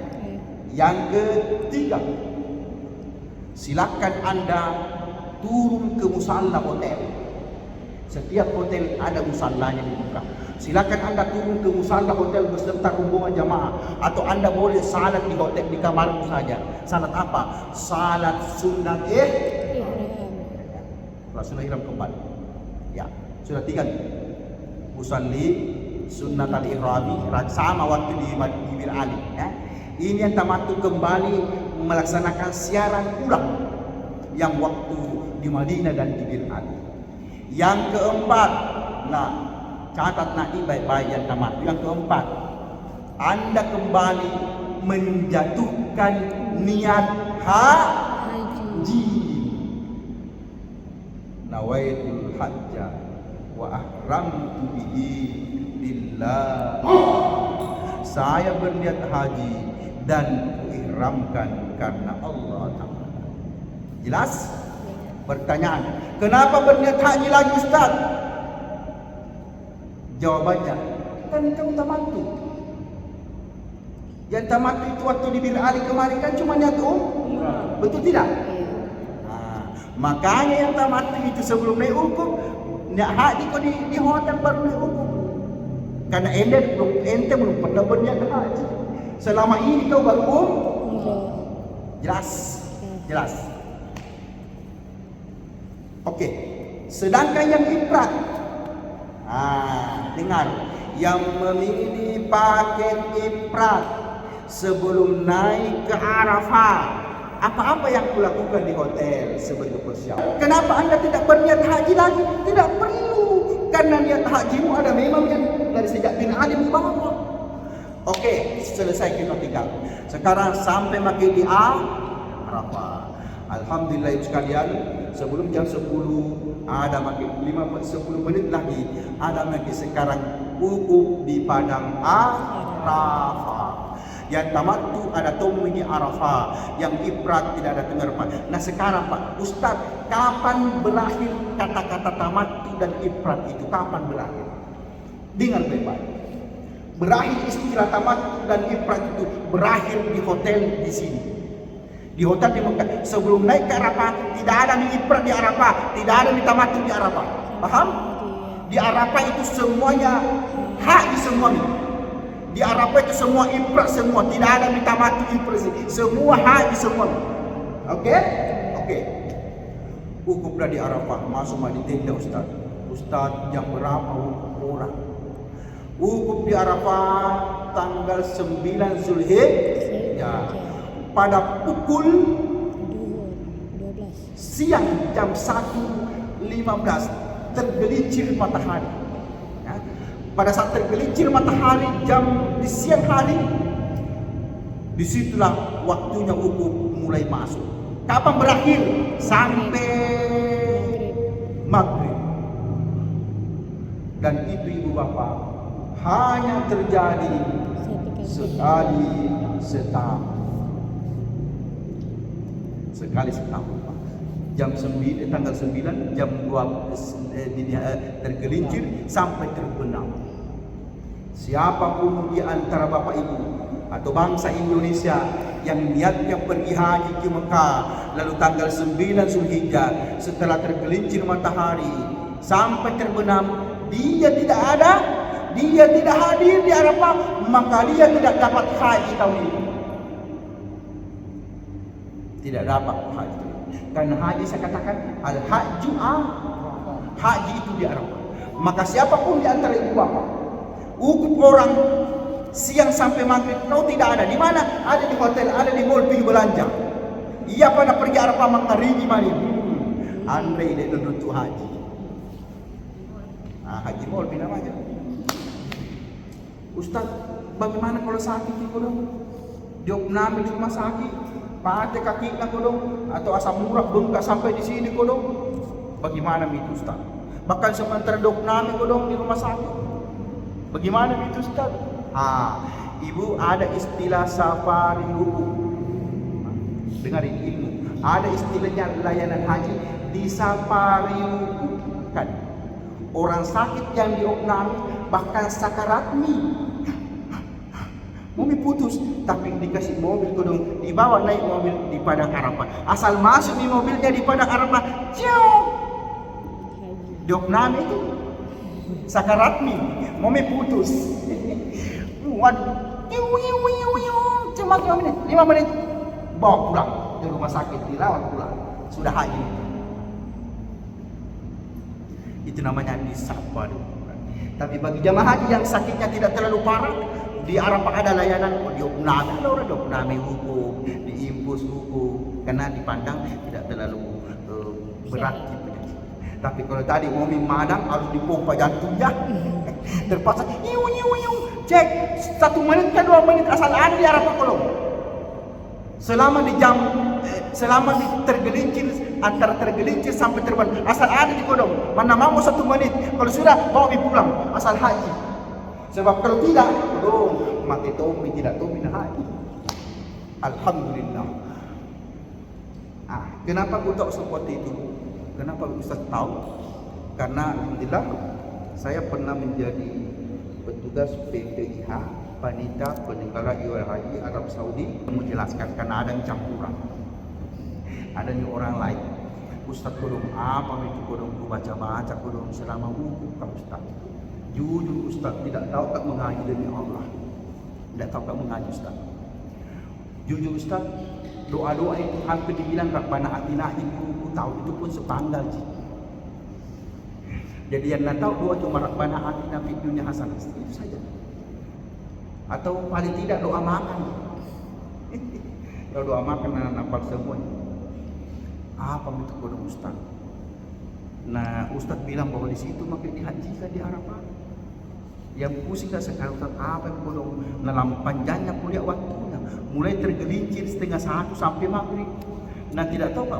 S1: Yang ketiga, silakan Anda turun ke musalla hotel. Setiap hotel ada musallanya dibuka. Silakan Anda turun ke musalla hotel beserta rombongan jamaah, atau Anda boleh salat di hotel di kamarmu saja. Salat apa? Salat sunat Salat ihram kembali. Ya, sudah 3 nih. Usalli sunnat al-ihrami sama waktu di Bir Ali ya. Ini yang tamattu kembali melaksanakan siaran ulang yang waktu di Madinah dan di Bir Ali. Yang keempat, catat nanti baik-baik yang tamattu. Yang keempat, Anda kembali menjatuhkan niat haji. Nawaitul hajja wa ahramtu bihi lillah. Saya berniat haji dan ihramkan karena Allah Ta'ala. Jelas? Pertanyaan, kenapa berniat haji lagi Ustaz? Jawabannya, kan itu tamattu. Yang tamattu itu waktu di Bir Ali kemarin kan cuma niat betul tidak?
S2: Iya.
S1: Nah, makanya yang tamattu itu sebelum naik ukuf, niat haji kok di hotel baru naik ukuf. Karena ente belum pernah berniat haji. Selama ini kau baru
S2: Umroh.
S1: jelas, jelas. Oke, sedangkan yang ifrat, dengar, yang memilih paket ifrat sebelum naik ke Arafah, apa-apa yang kulakukan di hotel sebagai persiapan. Kenapa anda tidak berniat haji lagi? Tidak perlu, karena niat hajimu ada memang yang dari sejak bin Ali bawah. Oke, selesai kita tinggal. Sekarang sampai makin di Arafah. Alhamdulillah ibu sekalian, sebelum jam 10 ada makin 10 menit lagi ada makin sekarang wukuf di padang Arafah. Yang tamattu ada tumbuh Arafah, yang ifrat tidak ada tenggelam. Nah sekarang Pak Ustaz, kapan berakhir kata-kata tamattu dan ifrat itu? Kapan berakhir? Dengar baik-baik. Berakhir istilah tamattu dan ifrat itu berakhir di hotel di sini. Di hotel di Mekah. Sebelum naik ke Arafah tidak ada ifrat di Arafah, tidak ada tamattu di Arafah. Paham? Di Arafah itu semuanya haji semua. Di Arafah itu semua ifrat semua, tidak ada tamattu ifrat, semua haji semua. Oke? Oke. Wukuflah di Arafah, masuk di tenda Ustaz. Ustaz jam berapa wukuf orang? Wukuf di Arafah tanggal 9 Zulhijjah pada pukul
S2: 12.
S1: siang jam 1.15 tergelincir matahari. Ya. Pada saat tergelincir matahari di siang hari, disitulah waktunya wukuf mulai masuk. Kapan berakhir? Sampai maghrib. Dan itu ibu bapak hanya terjadi sekali setahun. Sekali setahun Pak. Jam 9, tanggal 9 jam 2 tergelincir sampai terbenam. Siapapun di antara bapak ibu atau bangsa Indonesia yang niatnya pergi haji ke Mekah lalu tanggal 9 Zulhijjah setelah tergelincir matahari sampai terbenam, dia tidak hadir di Arafah, maka dia tidak dapat haji tahun ini. Tidak dapat haji. Karena haji saya katakan al-hajju haji itu di Arafah. Maka siapapun di antara ibu bapak wukuf orang siang sampai maghrib kau tidak ada di mana? Ada di hotel, ada di mall pergi belanja. Ia pada pergi Arafah mengarigi mani. Andre ini untuk haji. Haji mall namanya. Ustaz, bagaimana kalau sakit itu dong? Diopname di rumah sakit, patah kaki nak dong, atau asam urat bengkak sampai di sini dong? Bagaimana itu Ustaz? Bahkan sementara diopname dong di rumah sakit. Bagaimana itu Ustaz? Ibu ada istilah safari wukuf. Dengarin ilmu. Ada istilahnya layanan haji di safari wukuf kan. Orang sakit yang diopname bahkan sakaratmi mobil putus, tapi dikasih mobil kodong, dibawa naik mobil di padang Arafah. Asal masuk di mobilnya di padang Arafah, cium diopname itu sakaratmi, mobil putus. Waduh, cuma 5 menit bawa pulang di rumah sakit, dirawat pulang, sudah haji. Itu namanya disapa. Tapi bagi jamaah haji yang sakitnya tidak terlalu parah, di Arafah ada layanan diopname, orang diopname hukum, diimpus hukum, karena dipandang tidak terlalu berat penyakit. Tapi kalau tadi mobil madang harus dipompa jantungnya, terpaksa cek 1 menit ke 2 menit asal ada di Arafah kolong. Selama di tergelincir, antara tergelincir sampai terbang, asal ada di kodong. Mana mau 1 menit, kalau sudah bawa pulang, asal haji. Sebab kalau tidak, mati tomi tidak tomi haji. Alhamdulillah. Kenapa aku tahu seperti itu? Kenapa Ustaz tahu? Karena alhamdulillah saya pernah menjadi petugas PPIH panitia penyelenggara ULHI Arab Saudi menjelaskan karena ada campuran, adanya orang lain. Ustaz kodong apa itu kodong baca selama buku Pak Ustaz. Jujur Ustaz tidak tahu tak mengaji demi Allah, tidak tahu tak mengaji Ustaz. Jujur Ustaz, doa-doa itu hampir dibilang Rabbana atina ibu tahu itu pun sepanggal sih. Jadi yang nak tahu doa cuma Rabbana atina fid dunya hasanah itu saja. Atau paling tidak doa makan. Kalau doa makan anak nafal semua. Apa itu kodong Ustaz? Nah Ustaz bilang bahwa di situ makin dihajikan di Arafah. Yang pusing dah sekarang Ustaz apa yang kodong? Dalam panjangnya kuliah waktunya, mulai tergelincir 12:30 sampai maghrib. Nah tidak tahu Pak.